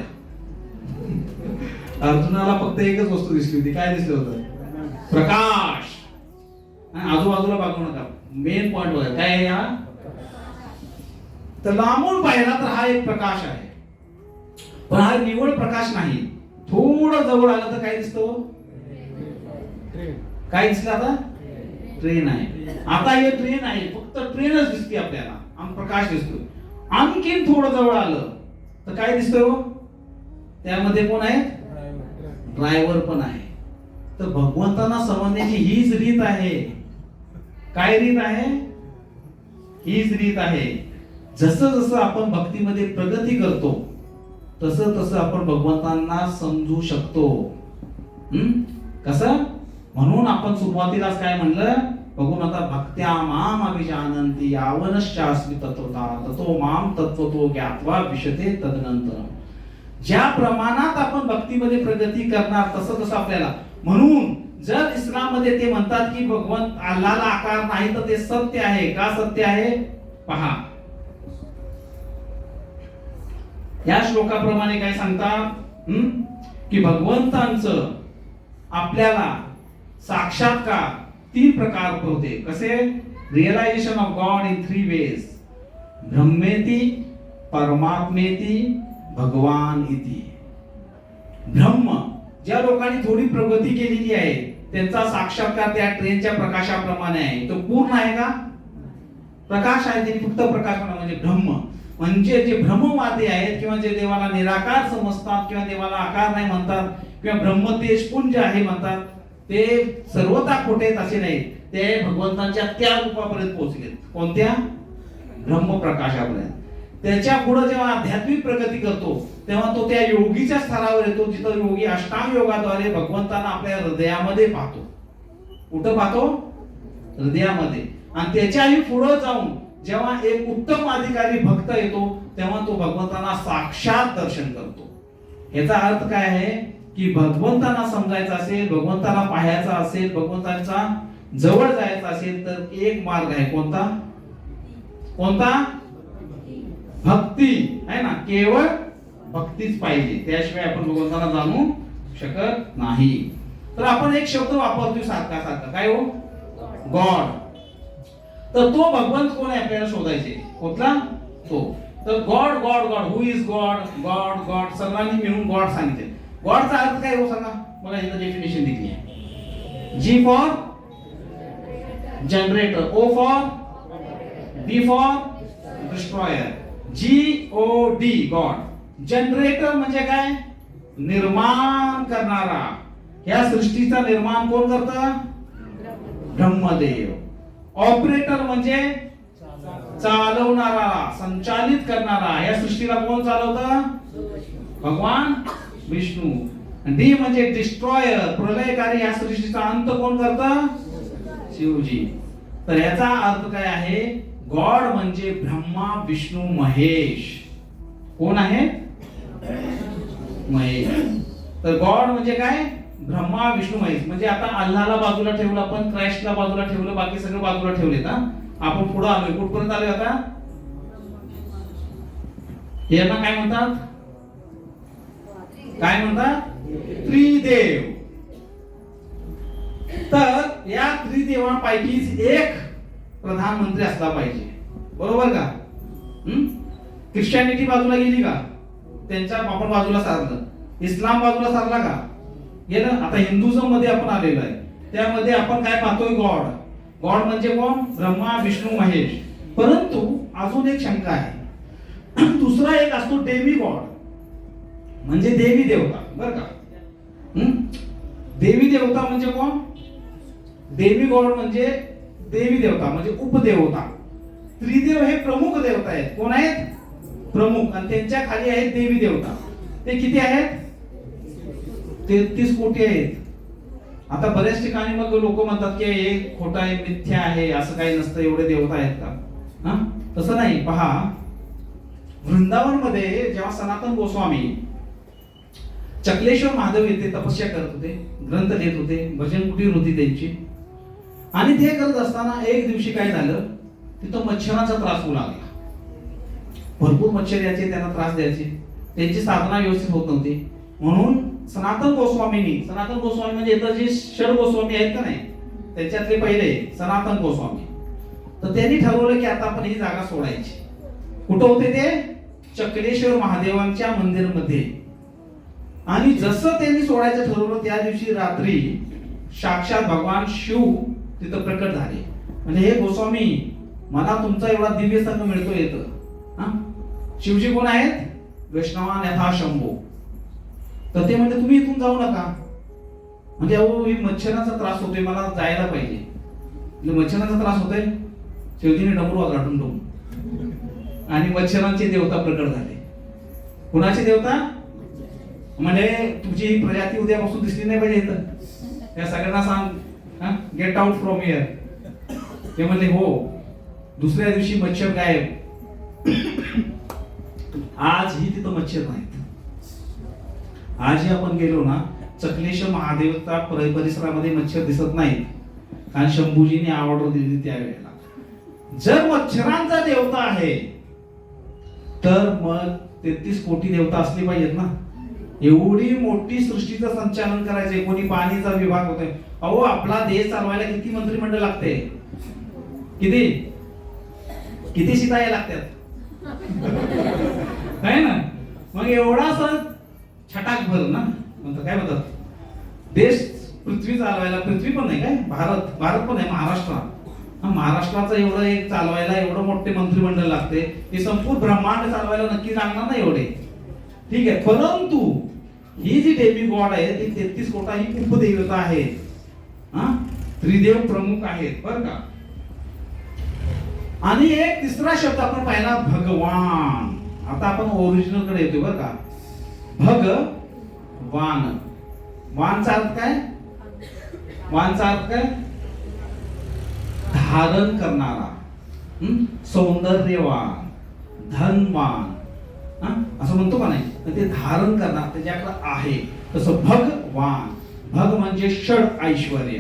अर्जुनाला फक्त एकच वस्तू दिसली होती. काय दिसलं होतं? प्रकाश. आजूबाजूला बघू नका, मेन पॉइंट बघा काय आहे. हा तर लांबून पाहिला तर हा एक प्रकाश आहे, पण हा निव्वळ प्रकाश नाही. थोडं जवळ आलं तर काय दिसतो? काय दिसलं? आता ट्रेन आहे. आता हे ट्रेन आहे, फक्त ट्रेनच दिसते आपल्याला आणि प्रकाश दिसतो. आणखीन थोडं जवळ आलं तर काय दिसतो? त्यामध्ये कोण आहे? ड्रायव्हर पण आहे. तर भगवंतांना समजण्याची हीच रीत आहे. काय रीत आहे? हीच रीत आहे. जसं जसं आपण भक्तीमध्ये प्रगती करतो तसं तसं आपण भगवंतांना समजू शकतो. कसं? म्हणून आपण सुरुवातीलाच काय म्हणलं, बघून आता भक्त्या माम अभिजानंती यावनश्चास्मि तत्वता ततो माम तत्वतो ज्ञात्वा विशते तदनंतर. ज्या प्रमाणात आपण भक्तीमध्ये प्रगती करणार तसं तसं आपल्याला, म्हणून जर इस्लाममध्ये ते म्हणतात की भगवंत अल्लाहला आकार नाही तर ते सत्य आहे. का सत्य आहे? पहा, या श्लोकाप्रमाणे काय सांगतात की भगवंतांचं आपल्याला साक्षात्कार 3 प्रकार होते. कसे? Realisation of God in 3 ways. ब्रह्मेति, परमात्मेति, भगवान इति. ब्रह्म, ज्या लोकांनी थोडी प्रगती केलेली आहे त्यांचा साक्षात्कार त्या ट्रेनच्या प्रकाशाप्रमाणे आहे. तो पूर्ण आहे का? प्रकाश आहे, ते फक्त प्रकाश म्हणजे ब्रह्म. म्हणजे जे ब्रह्मवादी आहेत किंवा जे देवाला निराकार समजतात किंवा देवाला आकार नाही म्हणतात किंवा ब्रह्म तेज पुंज आहे म्हणतात, ते सर्वता खोटे आहेत असे नाहीत. ते भगवंतांच्या त्या रूपापर्यंत पोहोचलेत. कोणत्या? ब्रह्मप्रकाशापर्यंत. त्याच्या पुढे जेव्हा आध्यात्मिक प्रगती करतो तेव्हा तो त्या योगीच्या स्तरावर येतो, जिथं योगी अष्टांग योगाद्वारे भगवंतांना आपल्या हृदयामध्ये पाहतो. कुठं पाहतो? हृदयामध्ये. आणि त्याच्याही पुढे जाऊन जेव्हा एक उत्तम अधिकारी भक्त येतो तेव्हा तो भगवंतांना साक्षात दर्शन करतो. याचा अर्थ काय आहे की भगवंतांना समजायचं असेल, भगवंताला पाहायचं असेल, भगवंतांचा जवळ जायचं असेल तर एक मार्ग आहे. कोणता? कोणता? भक्ती आहे ना. केवळ भक्तीच पाहिजे, त्याशिवाय आपण भगवंताला जाणू शकत नाही. तर आपण एक शब्द वापरतोय सारखा सारखा, काय हो? गॉड. तर तो भगवंत कोण आहे आपल्याला शोधायचे. कुठला? तो. तर God God God, who is God? God God सर्वांनी मिळून गॉड सांगितले. गॉडचा अर्थ काय हो सांगा मला. इथं डेफिनेशन दिली आहे. G for generator, O for, D for destroyer, GOD God. Generator म्हणजे काय? निर्माण करणारा. या सृष्टीचा निर्माण कोण करतं? ब्रह्मदेव. ऑपरेटर म्हणजे चालवणारा, संचालित करणारा. या सृष्टीला कोण चालवतं? भगवान विष्णू. डी म्हणजे डिस्ट्रॉयर, प्रलयकारी. या सृष्टीचा अंत कोण करतं? शिवजी. तर याचा अर्थ काय आहे? गॉड म्हणजे ब्रह्मा विष्णू महेश. कोण आहे? महेश. तर गॉड म्हणजे काय? ब्रह्मा विष्णू महेश. म्हणजे आता अल्लाहला बाजूला ठेवलं आपण, क्राइस्टला बाजूला ठेवलं, बाकी सगळं बाजूला ठेवलेत. आपण पुढे आलोय. कुठपर्यंत आलोय आता? यांना काय म्हणतात? काय म्हणतात? त्रिदेव. तर या त्रिदेवांपैकीच एक प्रधानमंत्री असला पाहिजे. बरोबर का? ख्रिश्चॅनिटी बाजूला गेली का? त्यांच्या आपण बाजूला सारलं. इस्लाम बाजूला सारला का? गेलं. आता हिंदुझम मध्ये आपण आलेलो आहे. त्यामध्ये आपण काय पाहतोय? गॉड. गॉड म्हणजे कोण? ब्रह्मा विष्णू महेश. परंतु अजून एक शंका आहे. दुसरा एक असतो देवी गॉड, म्हणजे देवी देवता. बर का? देवी देवता म्हणजे कोण? देवी गॉड म्हणजे देवी देवता म्हणजे उपदेवता. त्रिदेव हे प्रमुख देवता आहेत. कोण आहेत? प्रमुख. आणि त्यांच्या खाली आहेत देवी देवता. ते किती आहेत? 33 कोटी आहेत. आता बऱ्याच ठिकाणी मग लोक म्हणतात की हे खोटा आहे, मिथ्या आहे, असं काही नसतं, एवढे देवता आहेत का? तसं नाही. पहा, वृंदावन मध्ये जेव्हा सनातन गोस्वामी चक्लेश्वर महादेव येथे तपस्या करत होते, ग्रंथ लिहित होते, भजन कुटीर होती त्यांची, आणि ते करत असताना एक दिवशी काय झालं, तिथं मच्छरांचा त्रास होऊ लागला. भरपूर मच्छर यायचे, त्यांना त्रास द्यायचे, त्यांची साधना व्यवस्थित होत नव्हती. म्हणून सनातन गोस्वामी म्हणजे इथं जे षड गोस्वामी आहेत का नाही, त्याच्यातले पहिले सनातन गोस्वामी. तर त्यांनी ठरवलं की आता आपण ही जागा सोडायची. कुठं होते ते? चक्लेश्वर महादेवांच्या मंदिरमध्ये. आणि जसं त्यांनी सोडायचं ठरवलं त्या दिवशी रात्री साक्षात भगवान शिव तिथं प्रकट झाले. म्हणजे हे गोस्वामी, मला तुमचा एवढा दिव्य संघ मिळतो येतं. शिवजी कोण आहेत? वैष्णवान यथा शंभो. तर ते म्हणजे तुम्ही इथून जाऊ नका. म्हणजे अहो, मच्छरांचा त्रास होतोय, मला जायला पाहिजे. मच्छरांचा त्रास होतोय, शेवटीने डमरू वाजला डुमडुम आणि मच्छरांची देवता प्रकट झाले. कुणाची देवता? म्हणजे तुमची ही प्रजाती उद्यापासून दिसली नाही पाहिजे इथं. त्या सगळ्यांना सांग, गेट आउट फ्रॉम हिअर. ते म्हणले हो. दुसऱ्या दिवशी मच्छर गायब. आजही तिथं मच्छर नाहीत. आजही आपण गेलो ना, चक्लेश महादेवता परिसरामध्ये मच्छर दिसत नाहीत, कारण शंभूजीने ऑर्डर दिली त्यावेळेला. जर मच्छरांचा देवता आहे तर मग 33 कोटी देवता असली पाहिजेत ना. एवढी मोठी सृष्टीचं संचालन करायचंय. कोणी पाणीचा विभाग होतोय. अहो, आपला देश चालवायला किती मंत्रिमंडळ लागते? किती किती शिताया लागतात आहे ना. मग एवढा सण छटाक भर ना, म्हणतात काय म्हणतात, देश पृथ्वी चालवायला, पृथ्वी पण नाही काय, भारत पण आहे, महाराष्ट्राचं एवढं एक चालवायला एवढं मोठे मंत्रिमंडळ लागते. हे संपूर्ण ब्रह्मांड चालवायला नक्की लागणार ना एवढे. ठीक आहे, परंतु ही जी देवी गॉड आहे ती 33 कोटा ही उपदेवता आहे. त्रिदेव प्रमुख आहेत बर का. आणि एक तिसरा शब्द आपण पाहिला, भगवान. आता आपण ओरिजिनल कडे येतो बर का. भगवान, वानचा अर्थ काय? वानचा अर्थ काय? धारण करणारा, सौंदर्यवान, धनवान, असं म्हणतो का नाही. ते धारण करणार, त्याच्याकडे आहे. तसं भगवान, भग म्हणजे षड ऐश्वर्य.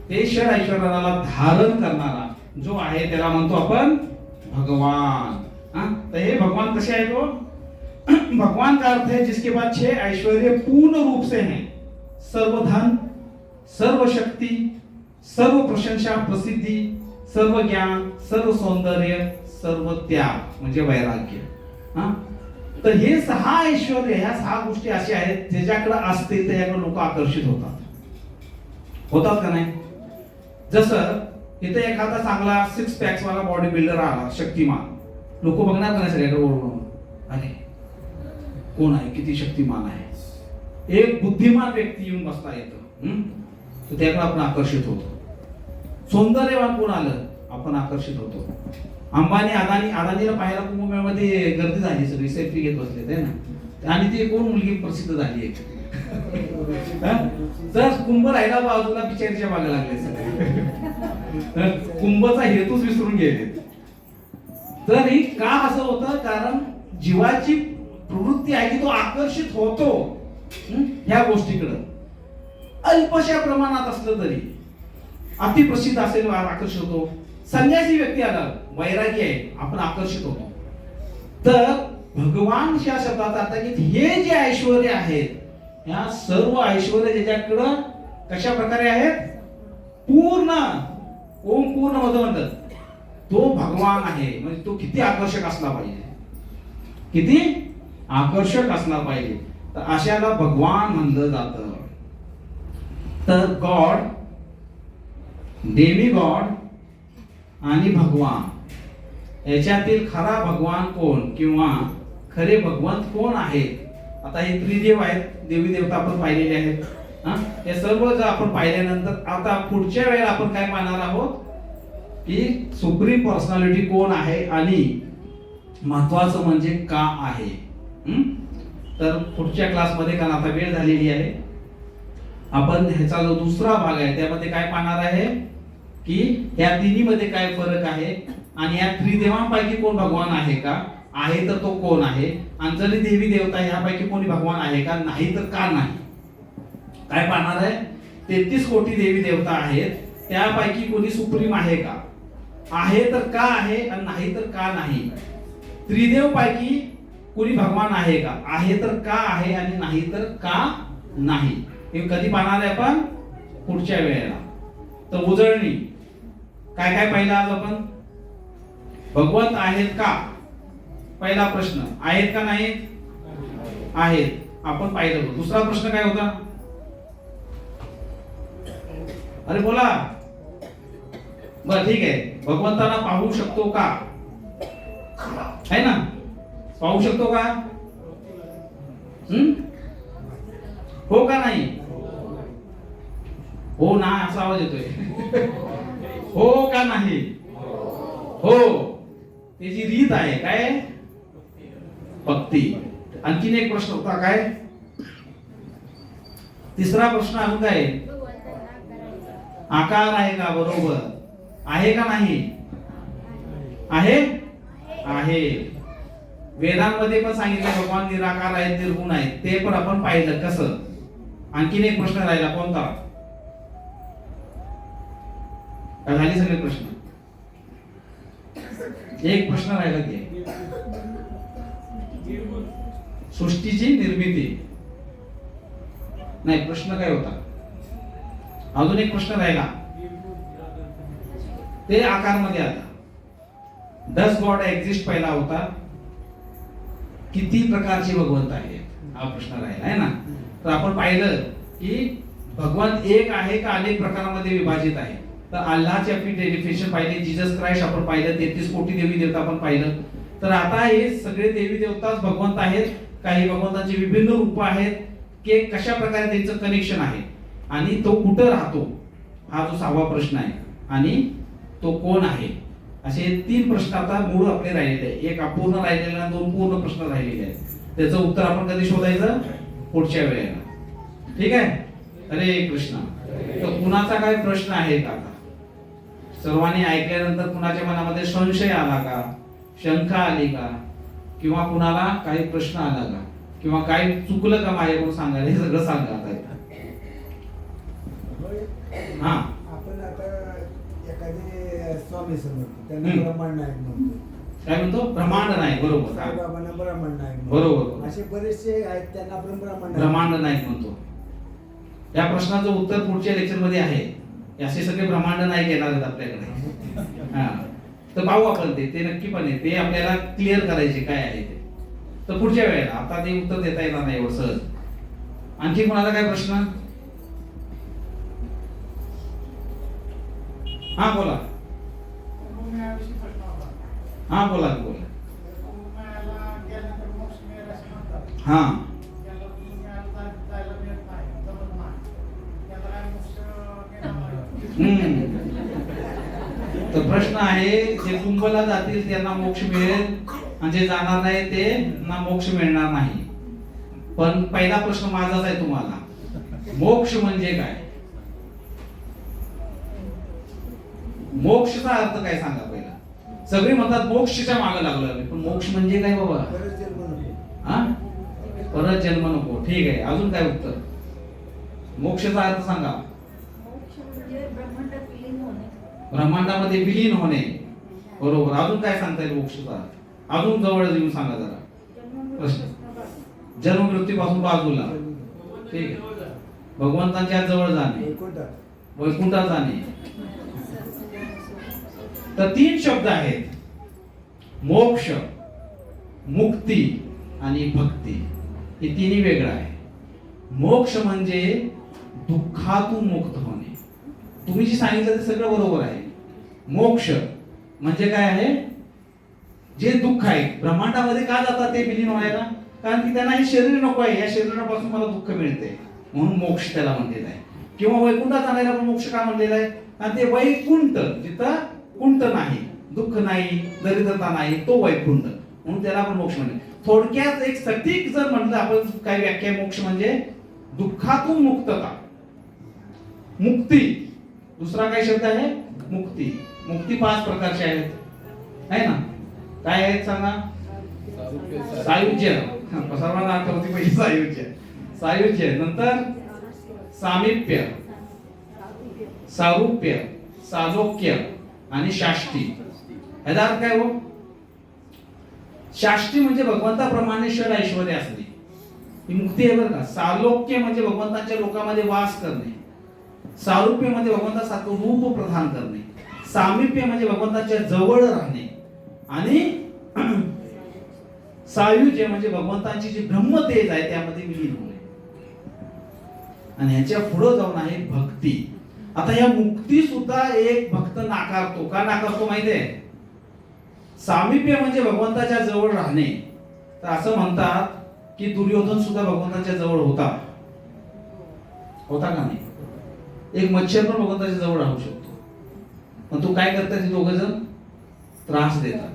ते षड ऐश्वर्याला धारण करणारा जो आहे त्याला म्हणतो आपण भगवान. तर हे भगवान कसे आहे? तो भगवान का अर्थ है जिसके पास 6 ऐश्वर्य पूर्ण रूप से हैं. सर्व धन, सर्व शक्ति, सर्व प्रशंसा, प्रसिद्धी, सर्व ज्ञान, सर्व सौंदर्य, सर्व त्याग म्हणजे वैराग्य. तर हे 6 ऐश्वर्य, ह्या 6 गोष्टी अशा आहेत ज्याच्याकडे असतील त्याच्याकडे लोक आकर्षित होतात का नाही. जसं इथे एखादा चांगला 6 पॅक्स वाला बॉडी बिल्डर आला, शक्तिमान, लोक बघणार का नाही सगळ्याकडे ओरडून, अरे कोण आहे, किती शक्तिमान आहे. एक बुद्धिमान व्यक्ती येऊन बसता येतं, तर त्याकडे आपण आकर्षित होतो. सौंदर्यवान कोण आलं, आपण आकर्षित होतो. अंबानी, अदानीला पाहायला कुंभमेळ्यामध्ये गर्दी झाली, सगळी सेल्फी घेत बसले ते ना. आणि ती कोण मुलगी प्रसिद्ध झाली आहे. तर कुंभ राहिला बाजूला, बिचारीच्या मागे लागले सगळे. कुंभचा हेतूच विसरून गेले. तर ही का असं होतं? कारण जीवाची प्रवृत्ती आहे की तो आकर्षित होतो ह्या गोष्टीकडे. अल्पशा प्रमाणात असलं तरी, अतिप्रसिद्ध असेल आकर्षित होतो. संन्यासी व्यक्ती आला, वैरागी आहे, आपण आकर्षित होतो. तर भगवान या शब्दाचा अर्थ की हे जे ऐश्वर्य आहेत, ह्या सर्व ऐश्वर्य ज्याच्याकडं कशा प्रकारे आहेत, पूर्ण, ओम पूर्ण मध्ये म्हणतात, तो भगवान आहे. म्हणजे तो किती आकर्षक असला पाहिजे, किती आकर्षक असला पाहिजे. तर अशाला भगवान म्हणलं जातं. तर गॉड, डेमी गॉड आणि भगवान याच्यातील खरा भगवान कोण किंवा खरे भगवंत कोण आहेत? आता हे त्रिदेव आहेत, देवी देवता आपण पाहिलेले आहेत. हे सर्व जर आपण पाहिल्यानंतर आता पुढच्या वेळेला आपण काय पाहणार आहोत की सुप्रीम पर्सनॅलिटी कोण आहे आणि महत्वाचं म्हणजे का आहे. तर पुढच्या क्लासमध्ये, कारण आता वेळ झालेली आहे, आपण ह्याचा जो दुसरा भाग आहे त्यामध्ये काय पाहणार आहे की या तिन्हीमध्ये काय फरक आहे आणि या त्रिदेवांपैकी कोण भगवान आहे का, आहे तर तो कोण आहे, आणि जरी देवी देवता ह्यापैकी कोणी भगवान आहे का, नाही तर का नाही. काय पाहणार आहे? 33 कोटी देवी देवता आहेत, त्यापैकी कोणी सुप्रीम आहे का, आहे तर का आहे आणि नाही तर का नाही. त्रिदेव पैकी कोणी भगवान आहे का, आहे तर का आहे आणि नाही तर का नाही. हे कधी पाहणार आहे आपण? पुढच्या वेळेला. तर उजळणी काय काय पाहिलं आज आपण? भगवंत आहेत का, पहिला प्रश्न. आहेत का नाहीत? आहेत, आपण पाहिलं. दुसरा प्रश्न काय होता? अरे बोला. बर ठीक आहे, भगवंताला पाहू शकतो का, है ना, पाहू शकतो का? हो का नाही? हो ना असा आवाज येतोय. हो का नाही? हो, त्याची रीत आहे काय? भक्ती. आणखीन एक प्रश्न होता काय? तिसरा प्रश्न अजून काय? आकार आहे का? बरोबर आहे का नाही? आहे आहे. वेदांमध्ये पण सांगितलं भगवान निराकार आहेत, निर्गुण आहेत. ते पण आपण पाहिलं कसं. आणखीन एक प्रश्न राहिला कोणता? का झाले सगळे प्रश्न? एक प्रश्न राहिला की सृष्टीची निर्मिती. नाही, प्रश्न काय होता? अजून एक प्रश्न राहिला, ते आकार मध्ये आता डस गॉड एक्झिस्ट पहिला होता. किती प्रकारचे भगवंत आहेत हा प्रश्न राहिला आहे ना. तर आपण पाहिलं की भगवंत एक आहे का अनेक प्रकारांमध्ये विभाजित आहे. तर अल्लाहचे आपण डेफिनेशन पाहिले, जीसस क्राइस्ट आपण पाहिलं, 33 कोटी देवी देवता आपण पाहिलं. तर आता हे सगळे देवी देवताच भगवंत आहेत. काही भगवंतांची विभिन्न रूप आहेत की कशा प्रकारे त्यांचं कनेक्शन आहे आणि तो कुठं राहतो हा जो 6वा प्रश्न आहे. आणि तो कोण आहे, असे 3 प्रश्न आता मूळ आपले राहिलेले आहे. एक अपूर्ण राहिलेला आणि 2 पूर्ण प्रश्न राहिलेले आहेत. त्याचं उत्तर आपण कधी शोधायचं? पुढच्या वेळेला. ठीक आहे. हरे कृष्ण. तर कुणाचा काय प्रश्न आहे का? आता सर्वांनी ऐकल्यानंतर कुणाच्या मनामध्ये संशय आला का, शंका आली का, किंवा कुणाला काही प्रश्न आला का, किंवा काही चुकलं का माझ्याकडून सांगायला, हे सगळं सांगा आता. हा, आपण आता एखादे स्वामी समजतो त्यांना ब्रह्मांड नायक म्हणतो. काय म्हणतो? ब्रह्मांड नाही. बरोबर. हा. साईबाबांना ब्रह्मांड नायक म्हणतो. बरोबर. असे बरेचसे आहेत त्यांना आपण ब्रह्मांड नायक म्हणतो. या प्रश्नाचं उत्तर पुढच्या लेक्चर मध्ये आहे. असे सगळे ब्रह्मांड नायक येणार आहेत आपल्याकडे. हा, तर पाहू आपण ते नक्कीपणे ते आपल्याला क्लिअर करायचे काय आहे ते. तर पुढच्या वेळेला, आता ते उत्तर देता येणार नाही एवढं सहज. आणखी कोणाला काय प्रश्न? हा बोला. हा बोला बोला. हा, तर प्रश्न आहे, जे कुंभला जातील त्यांना मोक्ष मिळेल आणि जे जाणार नाही ते ना मोक्ष मिळणार नाही. पण पहिला प्रश्न माझाच आहे तुम्हाला, मोक्ष म्हणजे काय? मोक्षचा अर्थ काय सांगा पहिला. सगळे म्हणतात मोक्षच्या मागे लागलो आम्ही, पण मोक्ष म्हणजे काय बाबा? हा, परत जन्म नको. ठीक आहे, अजून काय उत्तर? मोक्षाचा अर्थ सांगा. ब्रह्मांडामध्ये विलीन होणे. बरोबर. अजून काय सांगता येईल मोक्षाचा? अजून जवळ येऊन सांगा जरा. प्रश्न, जन्म मृत्यूपासून बाजूला. ठीक आहे. भगवंतांच्या जवळ जाणे, वैकुंठात जाणे. तर 3 शब्द आहेत, मोक्ष, मुक्ती आणि भक्ती. हे तिन्ही वेगळं आहे. मोक्ष म्हणजे दुःखातून मुक्त होणे. तुम्ही जे सांगितलं ते सगळं बरोबर आहे. मोक्ष म्हणजे काय आहे? जे दुःख आहे, ब्रह्मांडामध्ये का जातात ते विलीन व्हायला? कारण की त्यांना हे शरीर नको आहे, या शरीरापासून मला दुःख मिळते म्हणून मोक्ष त्याला म्हणलेला आहे. किंवा वैकुंठात जाण्याला पण मोक्ष का म्हणलेला आहे? कारण ते वैकुंठ, जिथं कुंठ नाही, दुःख नाही, दरिद्रता नाही, तो वैकुंठ, म्हणून त्याला आपण मोक्ष म्हणले. थोडक्यात एक सटीक जर म्हणलं आपण काय व्याख्या, मोक्ष म्हणजे दुःखातून मुक्तता, मुक्ती. दुसरा काय शब्द आहे? मुक्ती. मुक्ती 5 प्रकारचे आहेत, आहे ना? काय आहेत सांगा? सायुज्य. सर्वांना आठवते पहिली सायुज्य. सायुज्य नंतर सामिप्य, सारूप्य, सालोक्य आणि शाष्टी. याचा अर्थ काय हो? शाष्टी म्हणजे भगवंताप्रमाणे षड ऐश्वर्य असणे, ही मुक्ती आहे बरं का. सालोक्य म्हणजे भगवंताच्या लोकांमध्ये वास करणे. सारूप्य म्हणजे भगवंतासारखं रूप प्रदान करणे. सामिप्य म्हणजे भगवंताच्या जवळ राहणे. आणि सायुज्य म्हणजे भगवंताची जी ब्रह्मतेज आहे त्यामध्ये विलीन होणे. आणि ह्याच्या पुढे जाऊन आहे भक्ती. आता या मुक्ती सुद्धा एक भक्त नाकारतो. का नाकारतो माहिती आहे? सामिप्य म्हणजे भगवंताच्या जवळ राहणे. तर असं म्हणतात की दुर्योधन सुद्धा भगवंताच्या जवळ होता. होता का नाही? एक मच्छर पण भगवंताच्या जवळ राहू शकतो. पण तू काय करतात ते दोघ जण? त्रास देतात,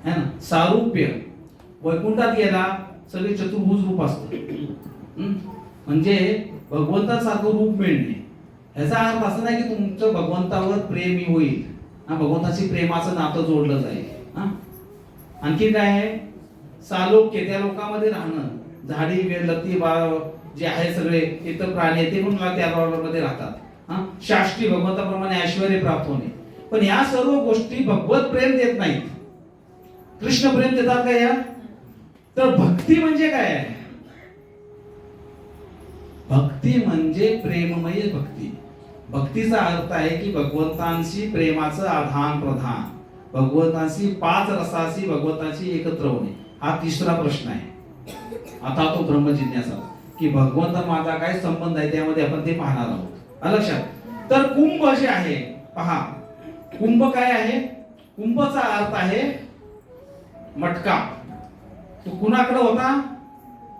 है ना. सारूप्य, वैकुंठात गेला सगळे चतुर्भुज रूप असतं. म्हणजे भगवंतासारखं रूप मिळणे, याचा अर्थ असं नाही की तुमचं भगवंतावर प्रेम होईल, भगवंताशी प्रेमाचं नातं जोडलं जाईल. आणखी काय आहे, सालोक्य, त्या लोकांमध्ये राहणं, झाडी लती जे आहे सगळे इतर प्राणी ते पण त्या मध्ये राहतात. शाष्टी, भगवंताप्रमाणे ऐश्वर्य प्राप्त होणे. पण या सर्व गोष्टी भगवत प्रेम देत नाहीत. कृष्ण प्रेम देतात का या? तर भक्ती म्हणजे काय आहे? भक्ती म्हणजे प्रेममय भक्ती. भक्तीचा अर्थ आहे की भगवंतांशी प्रेमाचं आदान प्रदान, भगवंतांशी 5 रसाशी भगवंतांशी एकत्र होणे. हा तिसरा प्रश्न आहे. आता तो ब्रह्मजिज्ञासा की भगवंत माझा काय संबंध आहे, त्यामध्ये आपण ते पाहणार आहोत. लक्षात. तर कुंभ जे आहे पहा, कुंभ काय आहे? कुंभचा अर्थ आहे मटका. तो कुणाकडे होता?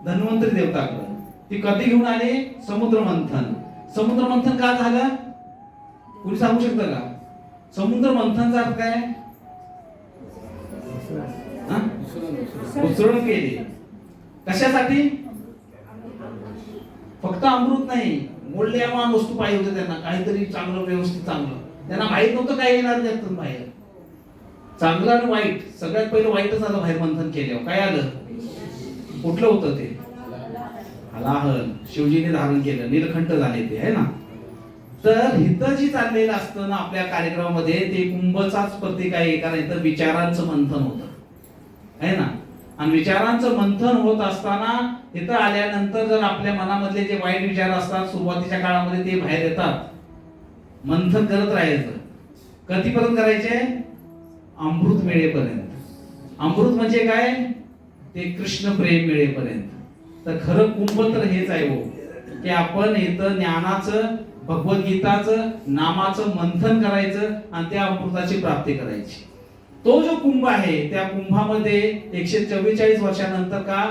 धन्वंतरी देवताकडे. ती कधी घेऊन आले? समुद्र मंथन. समुद्र मंथन का झालं? कोणी सांगू शकतं का? समुद्र मंथनचा अर्थ काय? उसळून केली. कशासाठी? फक्त अमृत नाही, मूल्यवान वस्तू पाहिजे होते त्यांना, काहीतरी चांगलं, व्यवस्थित चांगलं. त्यांना माहित नव्हतं काय येणार त्यातून बाहेर. चांगलं आणि वाईट, सगळ्यात पहिलं वाईटच आलं बाहेर मंथन केल्यावर. काय आलं? कुठलं होतं ते? हलाहल. शिवजीने धारण केलं, नीलकंठ झाले ते, है ना. तर हिथं जी चाललेलं असतं ना आपल्या कार्यक्रमामध्ये, ते कुंभचाच प्रतीक आहे. कारण इथं विचारांचं मंथन होतं, है ना. आणि विचारांचं मंथन होत असताना इथं आल्यानंतर जर आपल्या मनामधले जे वाईट विचार असतात सुरुवातीच्या काळामध्ये ते बाहेर येतात. मंथन करत राहायचं. कधीपर्यंत करायचे? अमृत मिळेपर्यंत. अमृत म्हणजे काय? ते कृष्ण प्रेम मिळेपर्यंत. तर खरं कुंभ तर हेच आहे हो, की आपण इथं ज्ञानाचं, भगवद्गीताचं, नामाचं मंथन करायचं आणि त्या अमृताची प्राप्ती करायची. तो जो कुंभ आहे त्या कुंभामध्ये 144 वर्षानंतर का?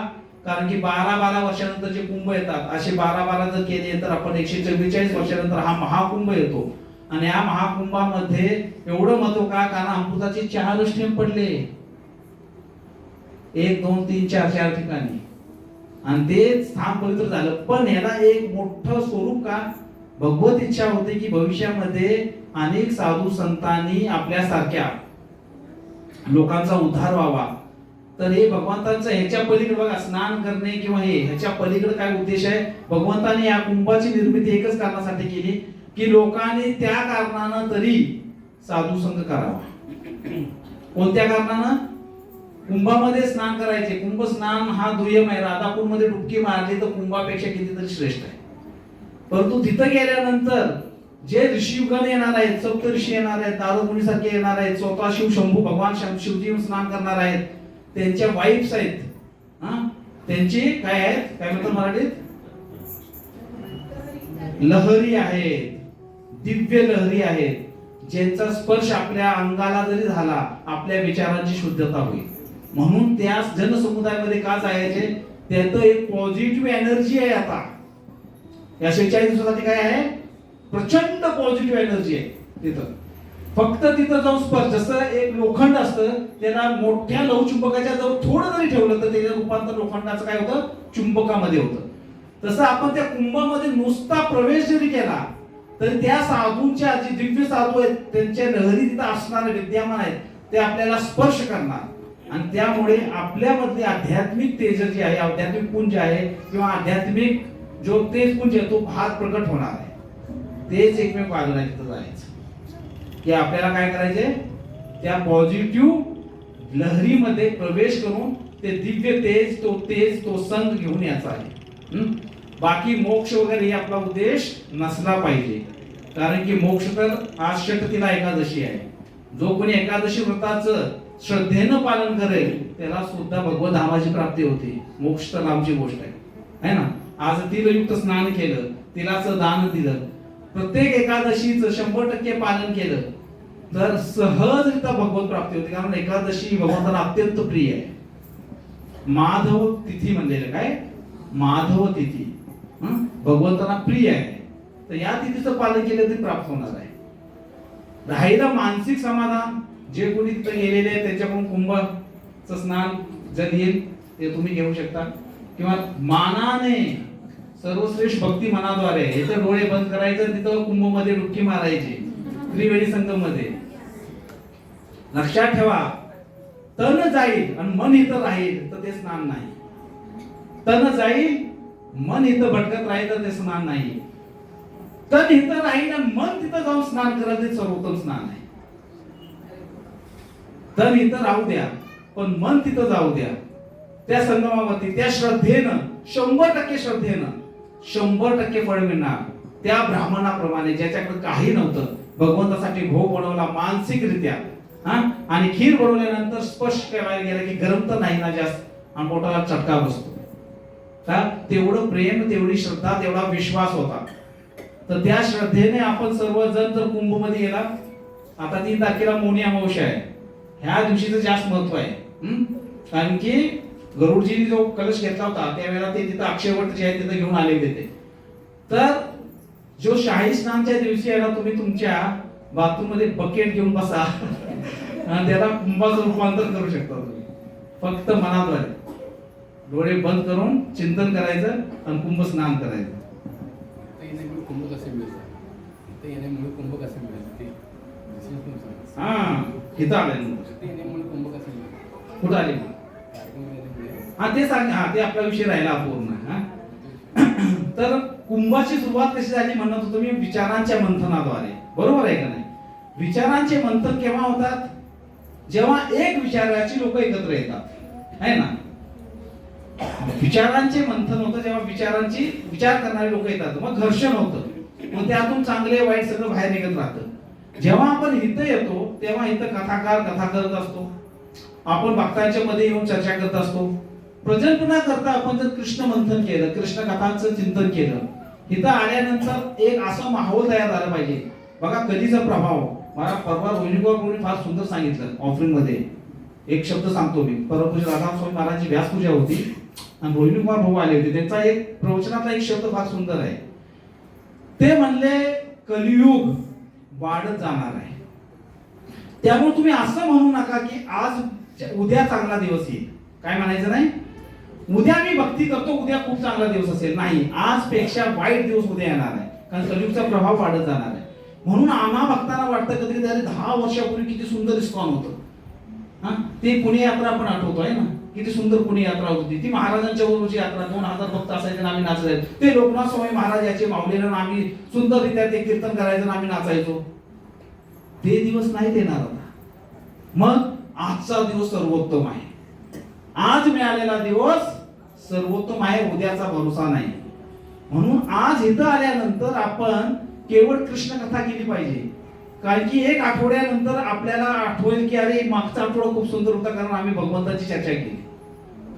कारण की 12 वर्षानंतर जे कुंभ येतात, असे 12 जर केले तर आपण 144 वर्षानंतर हा महाकुंभ येतो. आणि या महाकुंभामध्ये एवढं महत्व का? कारण अमृताचे 4 थेंब पडले, 1 2 3 4 ठिकाणी, आणि ते स्थान पवित्र झालं. पण याला एक मोठं स्वरूप का? भगवत इच्छा होती की भविष्यामध्ये अनेक साधू संतांनी आपल्यासारख्या लोकांचा उद्धार व्हावा. तर हे भगवंतांचं ह्याच्या पलीकडे बघा, स्नान करणे किंवा हे ह्याच्या पलीकडे काय उद्देश आहे? भगवंताने या कुंभाची निर्मिती एकच कारणासाठी केली की लोकांनी त्या कारणानं तरी साधू संग करावा. कोणत्या कारणानं? कुंभामध्ये स्नान करायचे. कुंभ स्नान हा दुय्यम आहे. राधापूरमध्ये डुबकी मारली तर कुंभापेक्षा कितीतरी श्रेष्ठ आहे. परंतु तिथं गेल्यानंतर जे ऋषीगण येणार आहेत, सप्त ऋषी येणार आहेत, नारद मुनी सारखे येणार आहेत, स्वतः शिव शंभू भगवान शिवजी स्नान करणार आहेत, त्यांच्या वाईफ्स आहेत, त्यांची काय आहेत, काय म्हणतात मराठीत, लहरी आहेत, दिव्य लहरी आहेत, ज्यांचा स्पर्श आपल्या अंगाला जरी झाला आपल्या विचारांची शुद्धता होईल. म्हणून त्या जनसमुदायामध्ये का जायचे? त्यात एक पॉझिटिव्ह एनर्जी आहे. आता या 46 दिवसासाठी काय आहे? प्रचंड पॉझिटिव्ह एनर्जी आहे तिथं. फक्त तिथं जाऊन स्पर्श, जसं एक लोखंड असतं त्याला मोठ्या लवचुंबकाच्या जवळ थोडं जरी ठेवलं तर त्याचं रूपांतर लोखंडाचं काय होतं? चुंबकामध्ये होतं. तसं आपण त्या कुंभामध्ये नुसता प्रवेश जरी केला तरी त्या साधूंच्या, जी दिव्य साधू आहेत त्यांच्या लहरी तिथं असणारे विद्यमान आहेत, ते आपल्याला स्पर्श करणार. आणि त्यामुळे आपल्यामधली आध्यात्मिक तेज जी आहे, आध्यात्मिक पुंज आहे किंवा आध्यात्मिक जो तेज पुंज आहे तो भाग प्रकट होणार आहे. तेच एकमेव कारण आहे तिथं जायचं की आपल्याला काय करायचे? त्या पॉझिटिव्ह लहरीमध्ये प्रवेश करून ते दिव्य तेज, तो संत घेऊन यायचा आहे. बाकी मोक्ष वगैरे हे आपला उद्देश नसला पाहिजे. कारण की मोक्ष तर आज षटतिला एकादशी आहे. जो कोणी एकादशी व्रताचं श्रद्धेनं पालन करेल त्याला सुद्धा भगवत धामाची प्राप्ती होते. मोक्ष तर लांबची गोष्ट आहे ना. आज तिलयुक्त स्नान केलं, तिलाचं दान दिलं, प्रत्येक एकादशीचं 100% पालन केलं तर सहजरित्या भगवत प्राप्ती होते. कारण एकादशी भगवंताला अत्यंत प्रिय आहे. माधव तिथी म्हणलेलं काय? माधव तिथी भगवंताला प्रिय आहे. तर या तिथीचं पालन केलं तरी प्राप्त होणार आहे. राहिलं मानसिक समाधान, जे कोणी तिथे गेलेले आहेत त्यांच्याकडून कुंभाचं स्नान जर येईल ते तुम्ही घेऊ शकता, किंवा मानाने सर्वश्रेष्ठ भक्ती मनाद्वारे इथं डोळे बंद करायचं, तिथं कुंभमध्ये डुबकी मारायची त्रिवेणी संगममध्ये. लक्षात ठेवा, तन जाईल आणि मन इथं राहील तर ते स्नान नाही. तन जाईल, मन इथं भटकत राहील तर ते स्नान नाही. तन इथं राहील आणि मन तिथं जाऊन स्नान करायचं ते सर्वोत्तम स्नान आहे. तन इथं राहू द्या पण मन तिथं जाऊ द्या. त्या संगमावरती त्या श्रद्धेनं 100% श्रद्धेनं 100% फळ मिळणार. त्या ब्राह्मणाप्रमाणे ज्याच्याकडे काही नव्हतं, भगवंतासाठी भोग बनवला मानसिकरित्या, आणि खीर बनवल्यानंतर स्पष्ट करायला गेलं की गरम तर नाही ना जास्त, आणि पोटाला चटका बसतो का, तेवढं प्रेम, तेवढी श्रद्धा, तेवढा विश्वास होता. तर त्या श्रद्धेने आपण सर्वजण जर कुंभमध्ये गेला, आता 3 तारखेला मौनी अमावस्या आहे, ह्या दिवशीचं जास्त महत्व आहे. कारण की गरुडजीने जो कलश घेतला होता त्यावेळेला ते तिथं अक्षयवट जे आहे तिथं घेऊन आले होते. तर जो शाही स्नानच्या दिवशी आहे ना, तुम्ही तुमच्या बाथरूम मध्ये बकेट घेऊन बसा आणि त्याला कुंभाचं रूपांतर करू शकता तुम्ही. फक्त मनाद्वारे डोळे बंद करून चिंतन करायचं आणि कुंभ स्नान करायचं. येण्यामुळे कुंभ कसे मिळतात, ते येण्यामुळे कुंभ कसे मिळतात ते इथं आल्यानंतर ते येण्यामुळे कुंभ कसे मिळतात, कुठं आले कार्यक्रम येण्यामुळे ते सांग. ते आपला विषय राहिला पूर्ण. तर कुंभाची सुरुवात कशी झाली म्हणत होतो मी, विचारांच्या मंथनाद्वारे. बरोबर आहे का नाही? विचारांचे मंथन केव्हा होतात? जेव्हा एक विचाराची लोक एकत्र येतात, है ना. विचारांचे मंथन होतं जेव्हा विचार करणारे लोक येतात, मग घर्षण होतं, मग त्यातून चांगले वाईट सगळं बाहेर निघत राहतं. जेव्हा आपण इथं येतो तेव्हा इथं कथाकार कथा करत असतो, आपण भक्तांच्या मध्ये येऊन चर्चा करत असतो. प्रजल्पना करता आपण जर कृष्ण मंथन केलं, कृष्ण कथांचं चिंतन केलं, इथं आल्यानंतर एक असं माहोल तयार झाला पाहिजे. बघा कधीचा प्रभाव, मला परवा रोहिणीगौर फार सुंदर सांगितलं ऑफरिंग मध्ये. एक शब्द सांगतो मी. परमपूज्य राधाराम स्वामी महाराजांची व्यास पूजा होती आणि रोहिणीकुमार भाऊ आले होते. त्यांचा एक प्रवचनातला एक शब्द फार सुंदर आहे. ते म्हणले कलियुग वाढत जाणार आहे, त्यामुळे तुम्ही असं म्हणू नका की आज उद्या चांगला दिवस येईल. काय म्हणायचं नाही, उद्या मी भक्ती करतो उद्या खूप चांगला दिवस असेल. नाही, आज पेक्षा वाईट दिवस उद्या येणार आहे, कारण कलियुगचा प्रभाव वाढत जाणार आहे. म्हणून आम्हा भक्तांना वाटतं कधी कधी 10 वर्षापूर्वी किती सुंदर इस्कॉन होतं. ते पुणे यात्रा आपण आठवतो आहे ना, किती सुंदर पुणे यात्रा होती ती. महाराजांच्या बरोबरची यात्रा, 2000 भक्त असायचे आणि आम्ही नाचायचो. ते लोकनाथ स्वामी महाराज याचे माऊलीनं आम्ही सुंदररित्या ते कीर्तन करायचं आणि आम्ही नाचायचो. ते दिवस नाही देणार आता. मग आजचा दिवस सर्वोत्तम आहे. आज मिळालेला दिवस सर्वोत्तम आहे, उद्याचा भरोसा नाही. म्हणून आज इथं आल्यानंतर आपण केवळ कृष्ण कथा केली पाहिजे. कारण की 1 आठवड्यानंतर आपल्याला आठवेल की अरे मागचा आठवडा खूप सुंदर होता, कारण आम्ही भगवंताची चर्चा केली.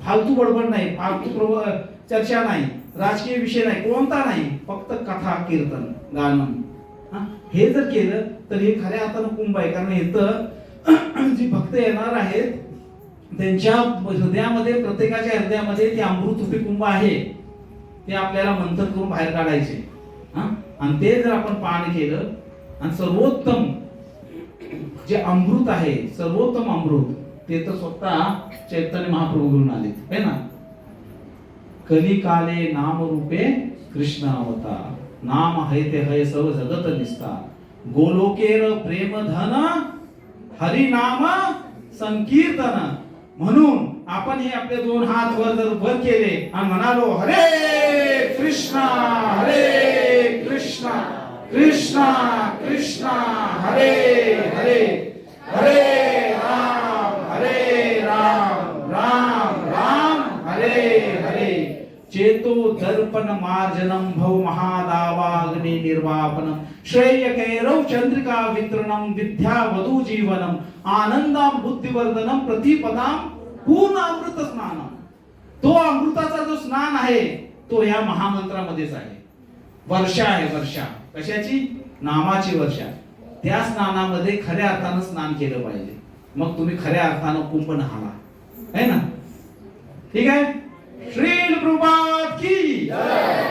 फालतू बडबड नाही, फालतू चर्चा नाही, राजकीय विषय नाही, कोणता नाही, फक्त कथा, कीर्तन, गाणं. हे जर केलं तर हे खऱ्या अर्थानं कुंभ आहे. कारण इथं जी भक्त येणार आहेत त्यांच्या हृदयामध्ये, प्रत्येकाच्या हृदयामध्ये ते अमृतरूपी कुंभ आहे. ते आपल्याला मंथन करून बाहेर काढायचे. आणि ते जर आपण पान केलं आणि सर्वोत्तम जे अमृत आहे, सर्वोत्तम अमृत, ते तर स्वतः चैतन्य महाप्रभू घेऊन आले है ना. कलिकाले नाम रूपे कृष्ण अवतार, नाम है ते है सर्व जगत निस्तार, गोलोकेर प्रेम धन हरि नाम संकीर्तन. म्हणून आपण हे आपले 2 हात वर केले आणि म्हणालो हरे कृष्णा कृष्णा कृष्णा हरे हरे, हरे राम राम हरे हरे. चेतो दर्पण मार्जनम भव महादावाग्नि निर्वापनम, श्रेय कैरव चंद्रिका वितरणम, विद्या वधू जीवनम, आनंदाम बुद्धिवर्धनम, प्रतिपदाम पूर्ण अमृत स्नानम. तो अमृताचा जो स्नान आहे तो या महामंत्रामध्येच आहे. वर्षा आहे, वर्षा कशाची? नामाची वर्षा. त्या स्नानामध्ये खऱ्या अर्थानं स्नान केलं पाहिजे. मग तुम्ही खऱ्या अर्थानं कुंभ नहाला है ना. ठीक आहे. श्रील प्रभुपाद की जय.